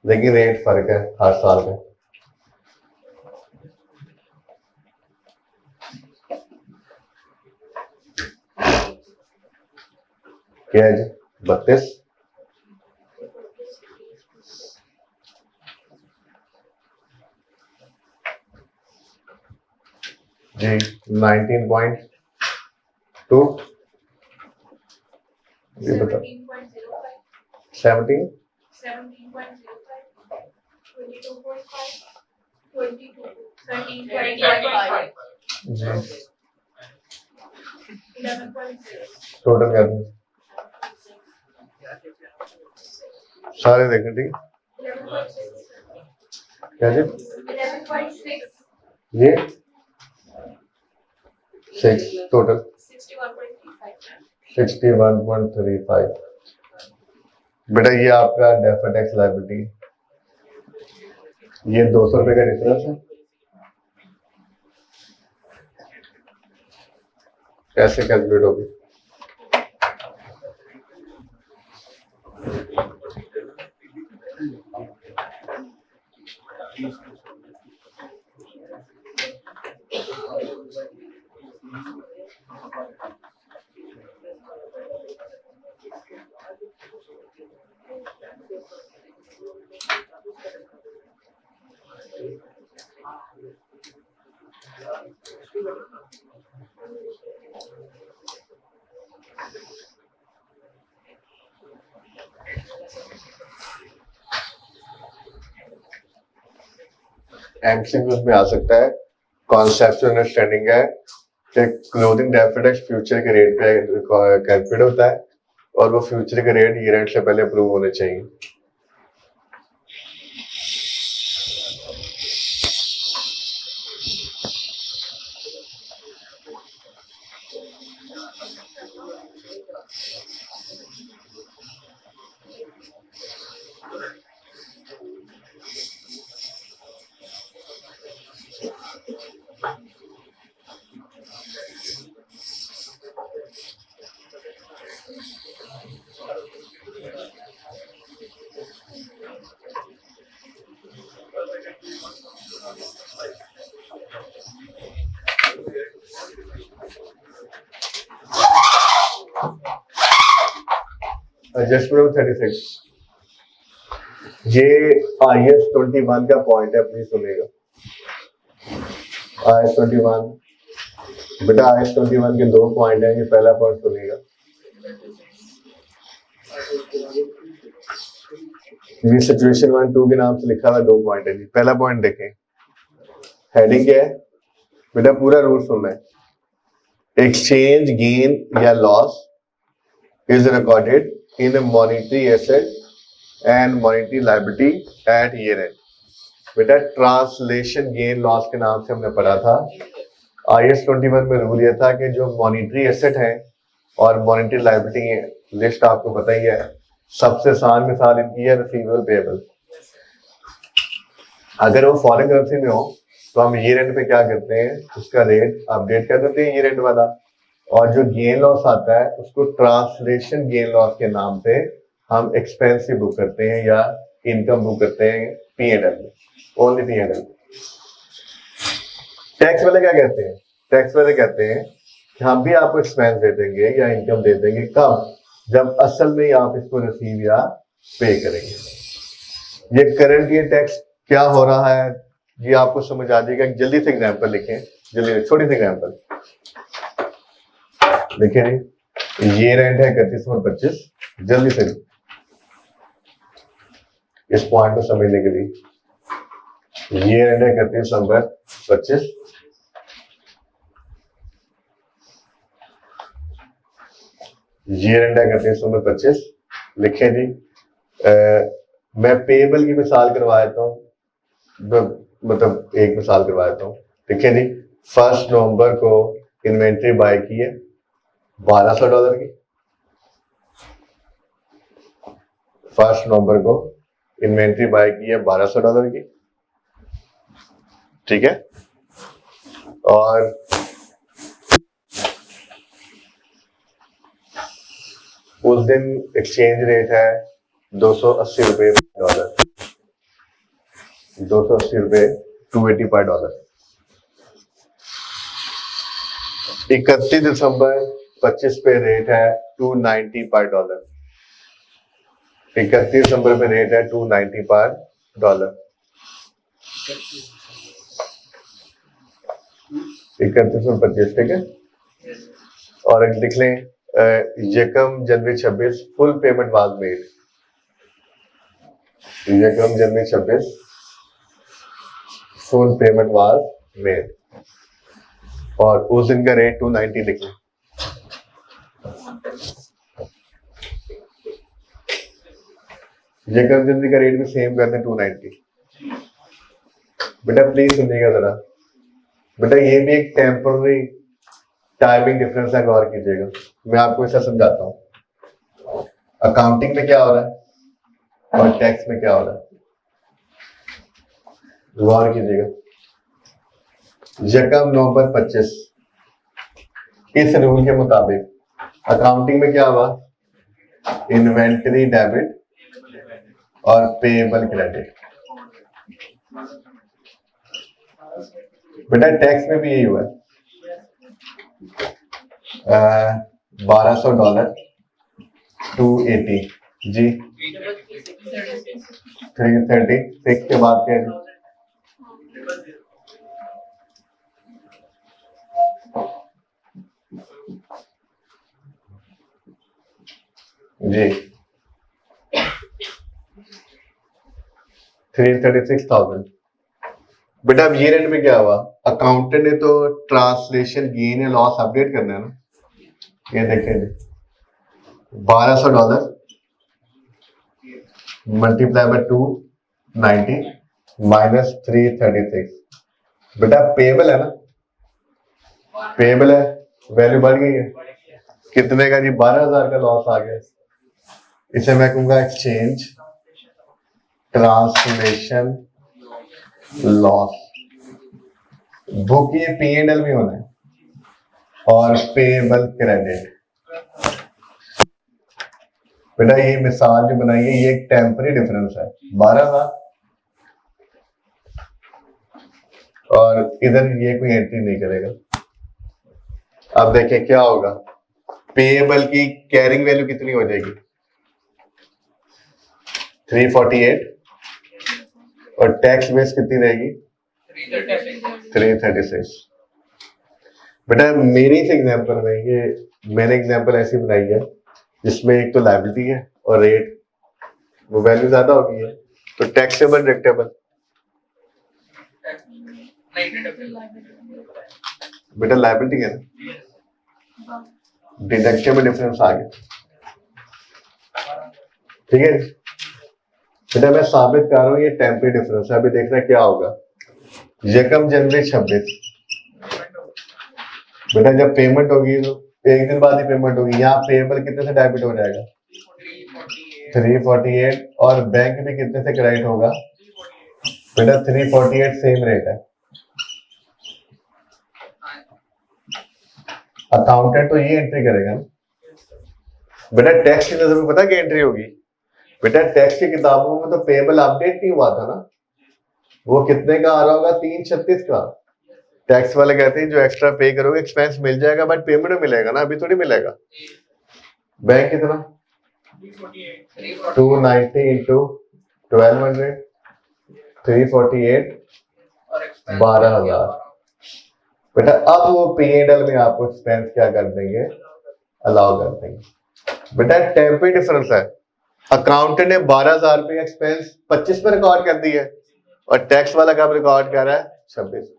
लेकिन रेट फर्क है हर साल का। क्या है जी, 32 जी, 19.2 ये बता, 17 जी, टोटल कर दूं सारे देखें, ठीक क्या जी, ये 6 टोटल 61.35। बेटा ये आपका डेफर्ड टैक्स लायबिलिटी, ये 200 रुपए का डिफरेंस है। कैसे कैलकुलेट होगी, एमसीक्यूज में आ सकता है। कॉन्सेप्चुअल अंडरस्टैंडिंग है कि क्लोजिंग डेफर्ड टैक्स फ्यूचर के रेट पे कैलकुलेट होता है, और वो फ्यूचर के रेट ईयर एंड से पहले अप्रूव होने चाहिए। एडजस्टमेंट 36, ये IS 21 का पॉइंट है, प्लीज सुनेगा। IS 21, बेटा IS 21 के 2 पॉइंट है, ये पहला पॉइंट सुनेगा। ये सिचुएशन 1 2 के नाम से लिखा हुआ 2 पॉइंट है जी। पहला पॉइंट देखें, हेडिंग क्या है बेटा, पूरा रूल सुनना है। एक्सचेंज गेन या loss is recorded in a monetary asset and monetary liability at year end। बेटा ट्रांसलेशन गेन लॉस के नाम से हमने पढ़ा था। IS 21 में रूल यह था कि जो मॉनिटरी एसेट है और मॉनिटरी लायबिलिटी है, लिस्ट आपको पता ही है। सबसे आसान मिसाल इनकी है रिसीवेबल पेएबल। अगर वो फॉरेन करेंसी में हो तो हम ईयर एंड पे क्या करते हैं, उसका रेट अपडेट कर देते हैं ईयर एंड वाला, और जो गेन लॉस आता है उसको ट्रांसलेशन गेन लॉस के नाम से हम एक्सपेंस बुक करते हैं या इनकम बुक करते हैं P&L में, ओनली P&L। टैक्स वाले क्या कहते हैं, टैक्स वाले कहते हैं कि हम भी आपको एक्सपेंस दे देंगे या इनकम दे देंगे, कब, जब असल में आप इसको रिसीव या पे करेंगे। ये करंट ईयर टैक्स क्या हो रहा है ये आपको समझ आ जाएगा। जल्दी से एग्जांपल लिखें, जल्दी छोटी सी एग्जांपल देखिए जी, ये रेंट है 31/25, जल्दी से इस पॉइंट को समझने के लिए। ये रेंट है 31/25, ये रेंट है 31/25, लिखे जी। मैं पेएबल की मिसाल करवा देता हूँ, मतलब एक मिसाल करवा देता हूँ। देखिए जी, 1 नवंबर को इन्वेंट्री बाय की है $1200 की। 1 नवंबर को इन्वेंट्री बाय की है $1200 की। ठीक है, और उस दिन एक्सचेंज रेट है 280 रुपये डॉलर, 280 रुपये 280 पर डॉलर। 31 दिसंबर 25 पे रेट है 290 पर डॉलर। 31 दिसंबर पे रेट है 290 पर डॉलर। 31/25, ठीक है। और एक लिख लें, यकम जनवरी 26 फुल पेमेंट वाज मेड। यकम जनवरी 26 फुल पेमेंट वाज मेड, और उस दिन का रेट 290 लिख लें। यकम जनवरी का रेट भी सेम कर दें 290। बेटा प्लीज सुनिएगा जरा, बेटा ये भी एक टेम्पररी टाइमिंग डिफरेंस है, गौर कीजिएगा। मैं आपको ऐसा समझाता हूँ, अकाउंटिंग में क्या हो रहा है और टैक्स में क्या हो रहा है, गौर कीजिएगा। यकम नवंबर 25 इस रूल के मुताबिक अकाउंटिंग में क्या हुआ, इन्वेंटरी डेबिट और पेएबल क्रेडिट। बेटा टैक्स में भी यही हुआ है, $1200 280 जी, 336 के बाद क्या जी, 336,000। बेटा अब ईयर एंड में क्या हुआ, अकाउंटेंट ने तो ट्रांसलेशन गेन या लॉस अपडेट करना है ना। ये देखें जी, $1200 मल्टीप्लाई बाय 290 माइनस 336। बेटा पेबल है ना, पेबल है, वैल्यू बढ़ गई है, कितने का जी, 12,000 का लॉस आ गया। इसे मैं कहूंगा एक्सचेंज ट्रांसलेशन लॉस। बुक ये P&L में होना है, और पेबल क्रेडिट। बेटा ये मिसाल जो बनाई है ये एक टेम्पररी डिफरेंस है, 12,000, और इधर ये कोई एंट्री नहीं करेगा। अब देखें क्या होगा, पेएबल की कैरिंग वैल्यू कितनी हो जाएगी, 348, और टैक्स बेस कितनी रहेगी, 336। बेटा मेरी इस एग्जांपल में ये मैंने एग्जांपल ऐसी बनाई है जिसमें एक तो लायबिलिटी है और रेट वो वैल्यू ज्यादा होगी है, तो टैक्सेबल डिडक्टेबल। बेटा लायबिलिटी है ना, डिडक्टेबल डिफरेंस आ गया, ठीक है। बेटा मैं साबित कर रहा हूँ ये टेम्पररी डिफरेंस है। अभी देखना क्या होगा, यकम जनवरी 26, बेटा जब पेमेंट होगी तो एक दिन बाद ही पेमेंट होगी, यहाँ पेएबल कितने से डेबिट हो जाएगा, 348, और बैंक भी कितने से क्रेडिट होगा, बेटा 348 सेम रेट है। अकाउंटेंट तो ये एंट्री करेगा ना। बेटा टैक्स की नजर में पता क्या एंट्री होगी, बेटा टैक्स की किताबों में तो पेएबल अपडेट नहीं हुआ था ना, वो कितने का आ रहा होगा, 336 का। टैक्स वाले कहते हैं जो एक्स्ट्रा पे करोगे एक्सपेंस मिल जाएगा, बट पेमेंट में मिलेगा ना, अभी थोड़ी मिलेगा। बैंक कितना, 290 इंटू 1200, 348, 12,000। बेटा अब वो P&L में आपको एक्सपेंस क्या कर देंगे, अलाउ कर देंगे। बेटा टेम्पररी डिफरेंस है, अकाउंटेंट ने 12,000 रुपये एक्सपेंस 25 में रिकॉर्ड कर दी है, और टैक्स वाला कब रिकॉर्ड कर रहा है, 26।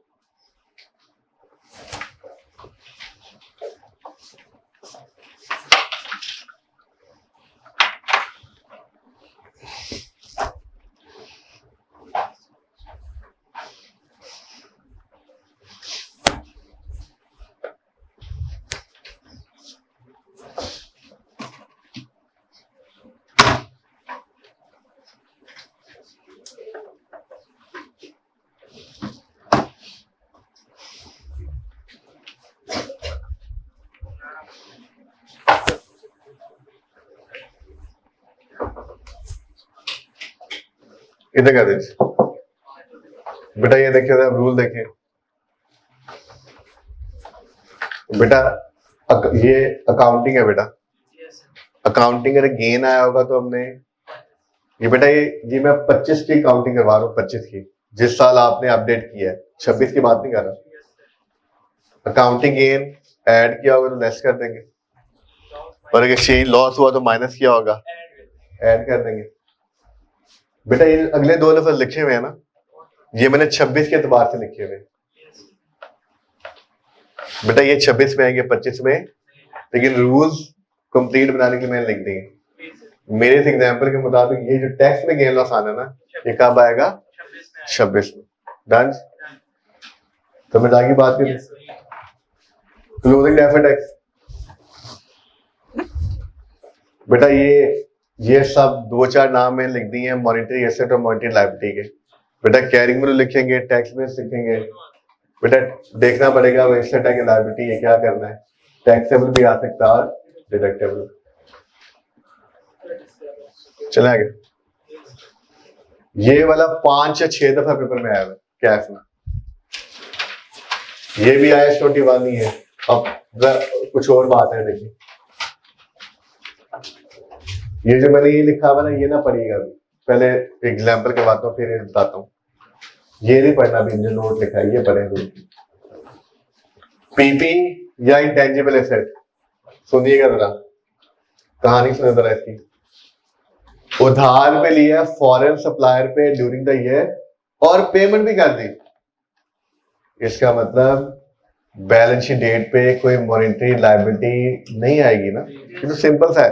इधर कर दीजिए बेटा। ये देखिए अब रूल देखिए बेटा, ये अकाउंटिंग है बेटा। अकाउंटिंग अगर गेन आया होगा तो हमने ये बेटा ये मैं 25 की काउंटिंग करवा रहा हूँ, 25 की, जिस साल आपने अपडेट किया है, 26 की बात नहीं कर रहा। अकाउंटिंग गेन ऐड किया होगा तो लेस कर देंगे, और अगर एक्सचेंज लॉस हुआ तो माइनस किया होगा, ऐड कर देंगे बेटा। ये अगले दो लफ्ज लिखे हुए हैं ना, ये मैंने 26 के एतबार से लिखे हुए बेटा। ये 26 में आएंगे 25 में, लेकिन रूल्स कंप्लीट बनाने के मैंने लिख दिए। मेरे इस एग्जांपल के मुताबिक ये जो टैक्स में गेन लॉस आना ना, ये कब आएगा? 26 में। डन? तो मैं जाके बात करूं क्लोजिंग डेफिसिट टैक्स बेटा। ये सब दो चार नाम में लिख दिए हैं, मॉनेटरी एसेट और मॉनेटरी लायबिलिटी के बेटा। कैरिंग में लिखेंगे, टैक्स में लिखेंगे बेटा। देखना पड़ेगा वो एसेट है कि लायबिलिटी है, क्या करना है। टैक्सेबल भी आ सकता है, डिडक्टेबल। चले आगे। ये वाला 5 या 6 दफा पेपर में आया है कैफ में, ये भी आया छोटी वाली है। अब कुछ और बात है, देखिए ये जो मैंने ये लिखा हुआ ना, ये ना पढ़िएगा अभी, पहले एग्जाम्पल करवाता हूँ फिर बताता हूँ। ये नहीं पढ़ना भी, जो नोट लिखा है ये पढ़ेंगे। पीपी या इंटेंजिबल एसेट, सुनिएगा जरा, कहानी सुनिए जरा इसकी। उधार पे लिया फॉरेन सप्लायर पे ड्यूरिंग द ईयर और पेमेंट भी कर दी, इसका मतलब बैलेंस शीट डेट पे कोई मॉनेटरी लायबिलिटी नहीं आएगी ना। ये तो सिंपल सा है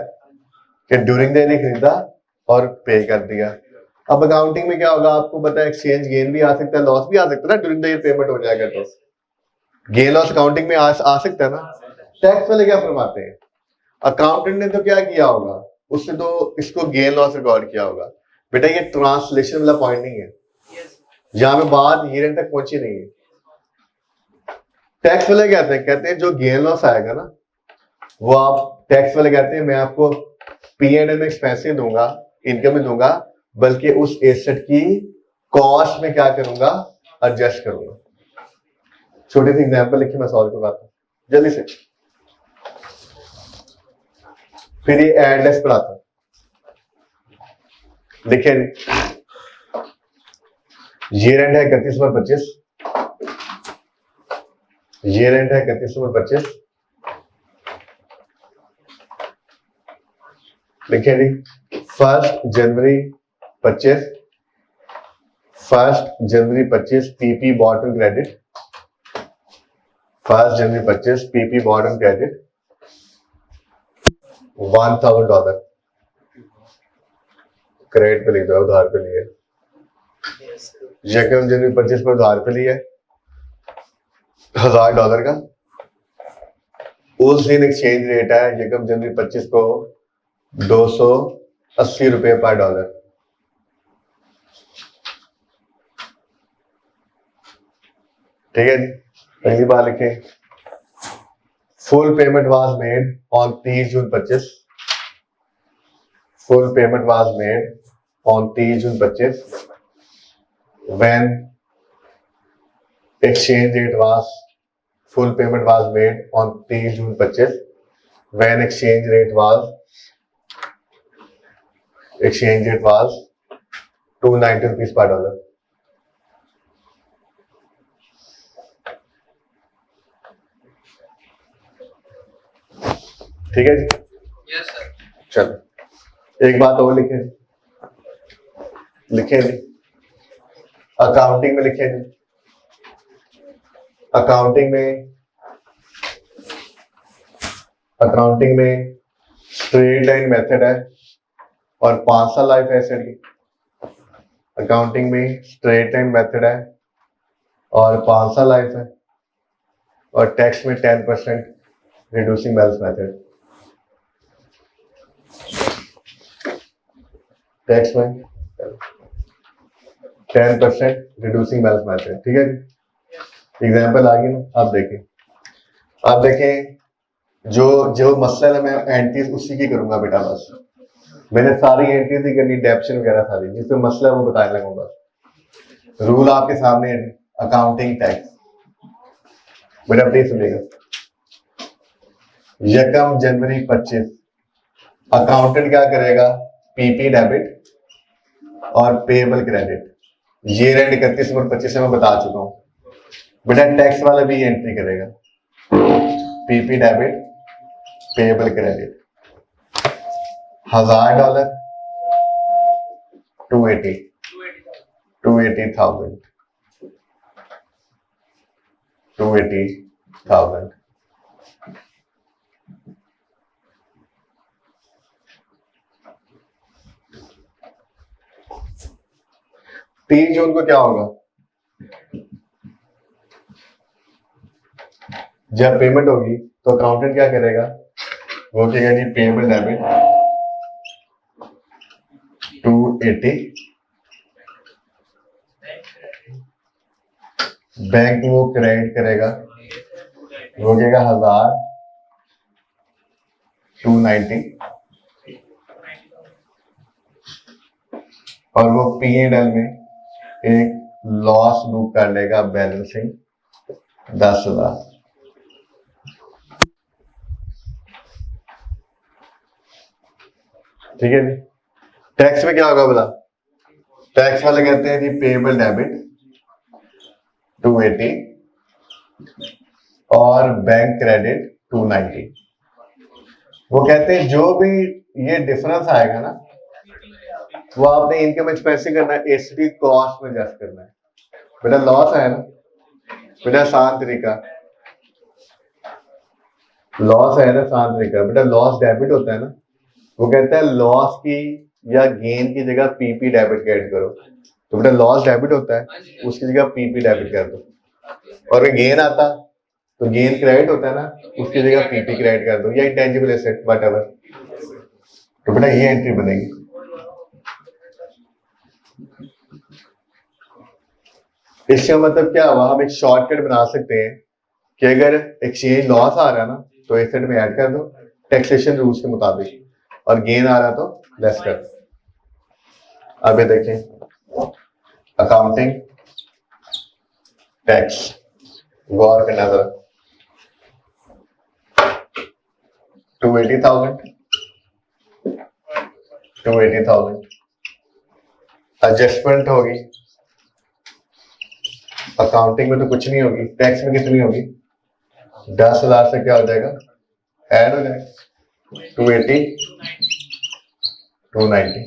कि ड्यूरिंग द ईयर खरीदा और पे कर दिया। अब अकाउंटिंग में क्या होगा आपको पता है, एक्सचेंज गेन भी आ सकता है, लॉस भी आ सकता है ना। ड्यूरिंग द ईयर पेमेंट हो जाएगा तो गेन लॉस अकाउंटिंग में आ सकता है ना। टैक्स वाले क्या फरमाते हैं, अकाउंटेंट ने तो क्या किया होगा, उससे तो इसको गेन लॉस रिकॉर्ड किया होगा बेटा। ये ट्रांसलेशन वाला पॉइंट नहीं है, यहां पे बात ईयर एंड तक पहुंची नहीं है। टैक्स वाले कहते हैं जो गेन लॉस आएगा ना, वो आप टैक्स वाले कहते हैं मैं आपको P&L में एक्सपेंस दूंगा, इनकम में दूंगा, बल्कि उस एसेट की कॉस्ट में क्या करूंगा, एडजस्ट करूंगा। छोटी सी एग्जांपल लिखी मैं सॉल्व करवाता हूं जल्दी से, फिर ये एडलेस पढ़ाता हूं। देखिए ये रेंट है 31/25, ये रेंट है 31/25। लिखिए जी 1 जनवरी 25, 1 जनवरी 25 पीपी बॉट ऑन क्रेडिट, 1 जनवरी 25 PP bought on credit $1,000। Credit पे लिख दो, उधार पे लिए। यकम जनवरी 25 पर उधार पे लिए $1,000 का। उस दिन एक्सचेंज रेट है यकम जनवरी 25 को $280 पर डॉलर। ठीक है जी, पहली बार लिखे full payment was made on 30 June 25। Full payment was made on 30 June 25 when exchange rate was full payment was made on 30 June 25 when exchange rate was $290 per dollar। ठीक है जी, यस सर। चलो एक बात और लिखे जी, अकाउंटिंग में लिखे जी, accounting में स्ट्रेट लाइन मेथड है और 5 साल लाइफ है एसेट की। अकाउंटिंग में स्ट्रेट लाइन मेथड है और 5 साल लाइफ है, और टैक्स में 10% रिड्यूसिंग बैलेंस मेथड। टैक्स में 10% रिड्यूसिंग बैलेंस मेथड। ठीक है जी, एग्जाम्पल आ गई ना। आप देखें जो मसला है मैं एंटी उसी की करूंगा बेटा बस। मैंने सारी एंट्रीज ही करनी, डेप्शन वगैरह सारी, जिसमें मसला है वो बताने लगूंगा। रूल आपके सामने है, अकाउंटिंग टैक्स। बेटा प्लीज सुनिएगा। 1 जनवरी 25 अकाउंटेंट क्या करेगा? पीपी डेबिट और पेएबल क्रेडिट। ये रेंड 31 और 25 से मैं बता चुका हूं। बेटा टैक्स वाला भी एंट्री करेगा, पीपी डेबिट पेएबल क्रेडिट। $1000 280,000 280,000। तीन जून को क्या होगा? जब पेमेंट होगी तो अकाउंटेंट क्या करेगा? वो कहेगा जी पेएबल डेबिट 280, बैंक वो क्रेडिट करेगा, वो कहेगा 1000 290, और वो P&L में एक लॉस बुक कर लेगा, बैलेंसिंग 10,000। ठीक है जी। टैक्स में क्या होगा बोला? टैक्स वाले कहते हैं जी पेएबल डेबिट 280 और बैंक क्रेडिट 290। वो कहते हैं जो भी ये डिफरेंस आएगा ना, वो आपने इनकम एक्सपेंस करना है, एसटी कॉस्ट में एडजस्ट करना है। बेटा लॉस है ना, बेटा आसान तरीका, लॉस है ना आसान तरीका। बेटा लॉस डेबिट होता है ना, वो कहता है लॉस की या गेन की जगह पीपी डेबिट ऐड करो। तो बेटा लॉस डेबिट होता है, उसकी जगह पीपी डेबिट कर दो। और गेन आता तो गेन क्रेडिट होता है ना, उसकी जगह पीपी क्रेडिट कर दो, या इंटेंजिबल एसेट व्हाटएवर। तो बेटा ये एंट्री बनेगी। इसका मतलब क्या हुआ? हम एक शॉर्टकट बना सकते हैं कि अगर एक्सचेंज लॉस आ रहा है ना तो एसेट में ऐड कर दो टैक्सेशन रूल्स के मुताबिक, और गेन आ रहा तो लेस कर दो। अब ये देखें अकाउंटिंग टैक्स, गौर करना जरा। 280,000 एडजस्टमेंट होगी। अकाउंटिंग में तो कुछ नहीं होगी, टैक्स में कितनी होगी? 10,000 से क्या हो जाएगा? ऐड हो जाएगा 280 290।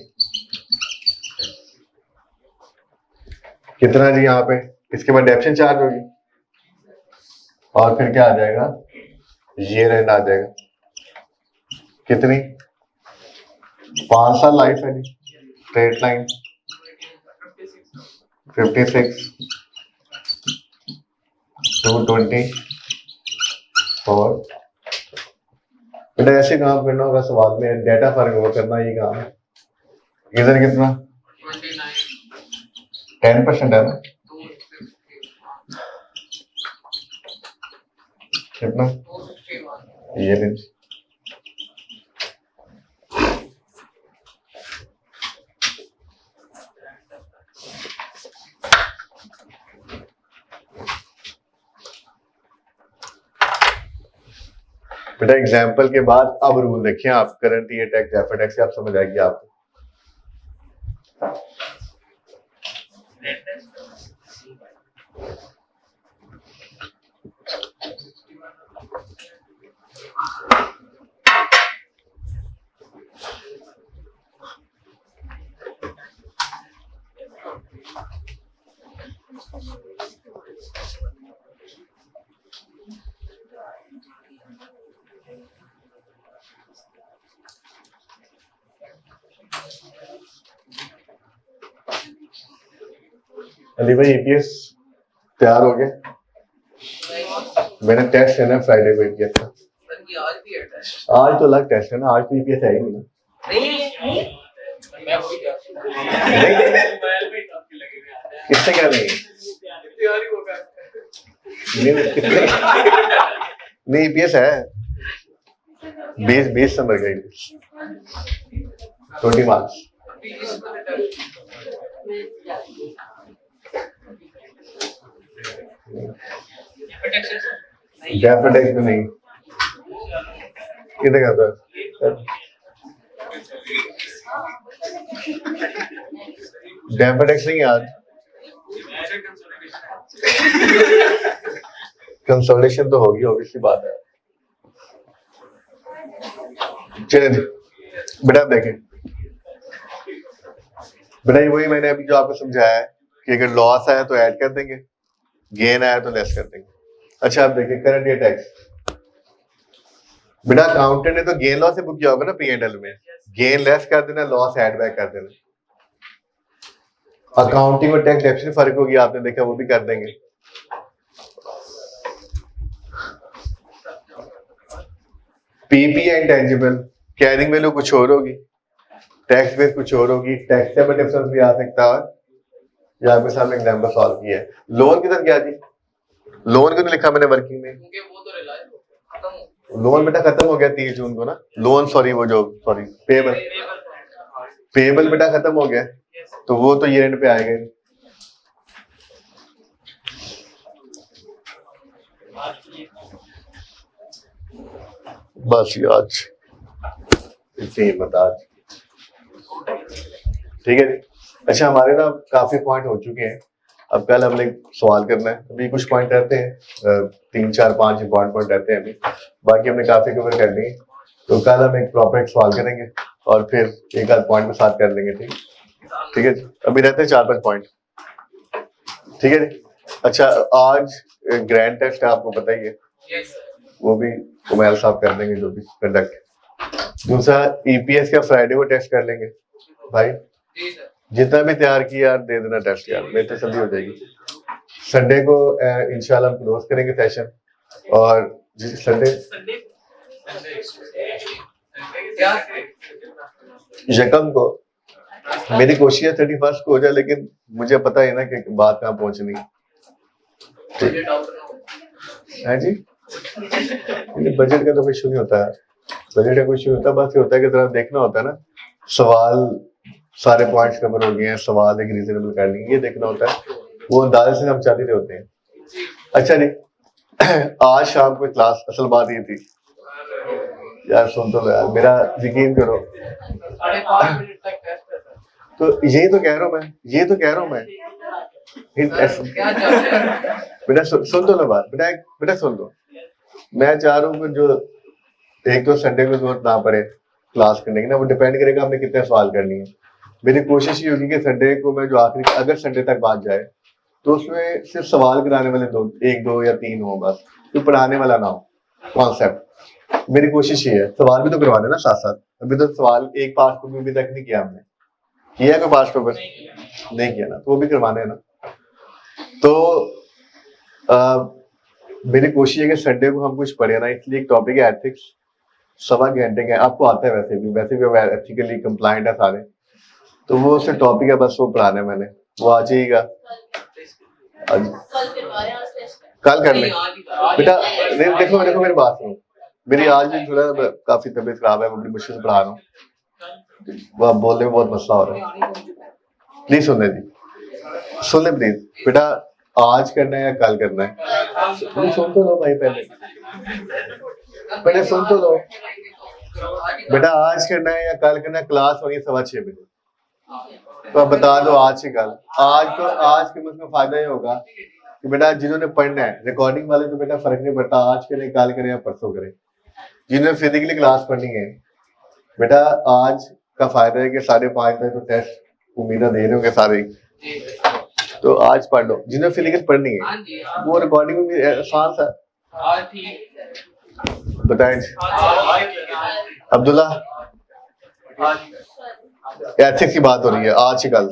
कितना जी यहाँ पे? इसके बाद डेप्शन चार्ज होगी, और फिर क्या आ जाएगा? ये रेंट आ जाएगा। कितनी? 5 साल लाइफ है जी, स्ट्रेट लाइन 56 224। बेटा ऐसे काम करना होगा सवाल में, डेटा फर्क होगा करना, ये काम है। इधर कितना? 10% है ना? कितना? ये नहीं। बेटा एग्जाम्पल के बाद अब रूल देखिए आप, current year tax, deferred tax, आप समझ आएगी आपको। अली भाई ईपीएस तैयार हो गया? मैंने टेस्ट है ना फ्राइडे को किया था। आज तो अलग टेस्ट है ना, आज तो ईपीएस है ही नहीं ना। किससे क्या नहीं? नहीं ईपीएस है 20 नंबर का। 20 marks. डेफिनेट में नहीं, कितने करता है डेफिनेट नहीं यार, कंसोलिडेशन तो होगी, ऑब्वियसली बात है। चलिए बेटा देखें, बेटा ये वही मैंने अभी जो आपको समझाया है कि अगर लॉस आया तो ऐड कर देंगे, गेन आया तो लेस कर देंगे। अच्छा आप देखिए करंट ईयर टैक्स, बेटा अकाउंटेंट ने तो गेन लॉस से बुक किया होगा ना P&L में, गेन लेस कर देना, लॉस ऐड बैक कर देना। अकाउंटिंग और टैक्स डेप्ट में फर्क होगी, आपने देखा, वो भी कर देंगे। पीपी इंटेंजिबल, कैरिंग वैल्यू कुछ और होगी, टैक्स बेस कुछ और होगी, टैक्सेबल डिफरेंस भी आ सकता है। यहाँ पे सामने एग्जांपल सॉल्व किया है। लोन किधर गया जी? लोन क्यों नहीं लिखा मैंने वर्किंग में? लोन बेटा खत्म हो गया 30 जून को ना, लोन सॉरी वो जो सॉरी पेबल बेटा खत्म हो गया, तो वो तो ईयर एंड पे आएगा। बस ये आज इतनी हिम्मत आज, ठीक है जी। अच्छा हमारे ना काफी पॉइंट हो चुके हैं, अब कल हमने सवाल करना है, अभी कुछ पॉइंट रहते हैं, 3 4 5 इंपॉर्टेंट पॉइंट रहते हैं अभी, बाकी हमने काफी कवर कर लिए, तो कल हम एक प्रॉपर सवाल करेंगे और फिर एक आध पॉइंट में साथ कर लेंगे, ठीक है जी। अभी रहते हैं 4 5 पॉइंट, ठीक है जी। अच्छा आज ग्रैंड टेस्ट है, आपको पता ही है, वो भी उमैर साहब कर देंगे जो भी कंडक्ट। दूसरा ईपीएस का फ्राइडे को टेस्ट कर लेंगे भाई, जितना भी तैयार किया यार दे देना टेस्ट यार, मेरी तसल्ली हो जाएगी। संडे को इंशाल्लाह हम क्लोज करेंगे सेशन, और संडे यकम को मेरी कोशिश है 31 को हो जाए, लेकिन मुझे पता है ना कि बात कहाँ पहुंचनी है जी। बजट का तो कोई इशू नहीं होता है, बजट का कोई इशू होता है, बस ये होता है कि जरा देखना होता है ना, सवाल सारे पॉइंट्स कवर हो गए हैं, सवाल एक रीजनेबल कर लिए, ये देखना होता है, वो अंदाजे से हम चाहते होते हैं। अच्छा जी आज शाम को क्लास, असल बात ये थी यार, सुन तो यार मेरा यकीन करो, तो यही तो कह रहा हूँ मैं, ये तो कह रहा हूँ मैं, बेटा सुन तो लो बात, बेटा सुन लो, मैं चाह रहा हूँ जो एक तो संडे को जरूरत ना पड़े क्लास करने की ना, वो डिपेंड करेगा हमने कितने सवाल करनी है। मेरी कोशिश ये होगी कि संडे को मैं जो आखिरी, अगर संडे तक बात जाए तो उसमें सिर्फ सवाल कराने वाले 1 2 या 3 हो बस, तो पढ़ाने वाला ना हो कॉन्सेप्ट। मेरी कोशिश ये है, सवाल भी तो करवाने ना साथ साथ। अभी तो सवाल एक पास पेपर अभी तक नहीं किया हमने, किया कोई पास पेपर नहीं किया ना, तो वो भी करवाने हैं ना। तो मेरी कोशिश है कि संडे को हम कुछ पढ़े ना, इसलिए एक टॉपिक है एथिक्स, 1.25 घंटे का, आपको आता है वैसे भी एथिकली कंप्लाइंट है सारे, तो वो उससे टॉपिक है, बस वो पढ़ाना है मैंने, वो आ जाइएगा कल कर ले बेटा। देखो मेरी बात सुनो, मेरी आज भी थोड़ा काफी तबीयत खराब है, मैं बड़ी मुश्किल से पढ़ा रहा हूँ, वो बोलने में बहुत मसला हो रहा है, प्लीज सुनने जी, सुनने प्लीज बेटा, आज करना है या कल करना है? सुन तो लो भाई, पहले सुन तो लो बेटा, आज करना है या कल करना है? क्लास होगी 6:15 बजे, तो अब बता दो आज से कल। आज के मुझमें फायदा ये होगा कि बेटा जिन्होंने पढ़ना है, रिकॉर्डिंग वाले तो बेटा फर्क नहीं पड़ता, आज करें कल करें या परसों करें, जिन्होंने फिजिकली क्लास पढ़नी है बेटा, आज का फायदा है कि 5:30 बजे तो टेस्ट उम्मीद दे रहे होंगे सारे, तो आज पढ़ लो। जिन्हें फिजिकल पढ़नी है वो रिकॉर्डिंग में भी आसान सा बताएं। अब्दुल्ला एथिक्स की बात हो रही है आज ही कल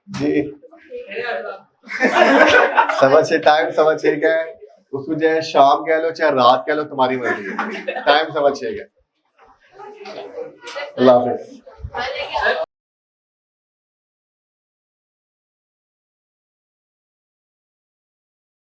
जी, 6:15 टाइम, 6:15 का है, उसको चाहे शाम कह लो चाहे रात कह लो, तुम्हारी मर्जी है, टाइम 6:15 का। अल्लाह हाफिज।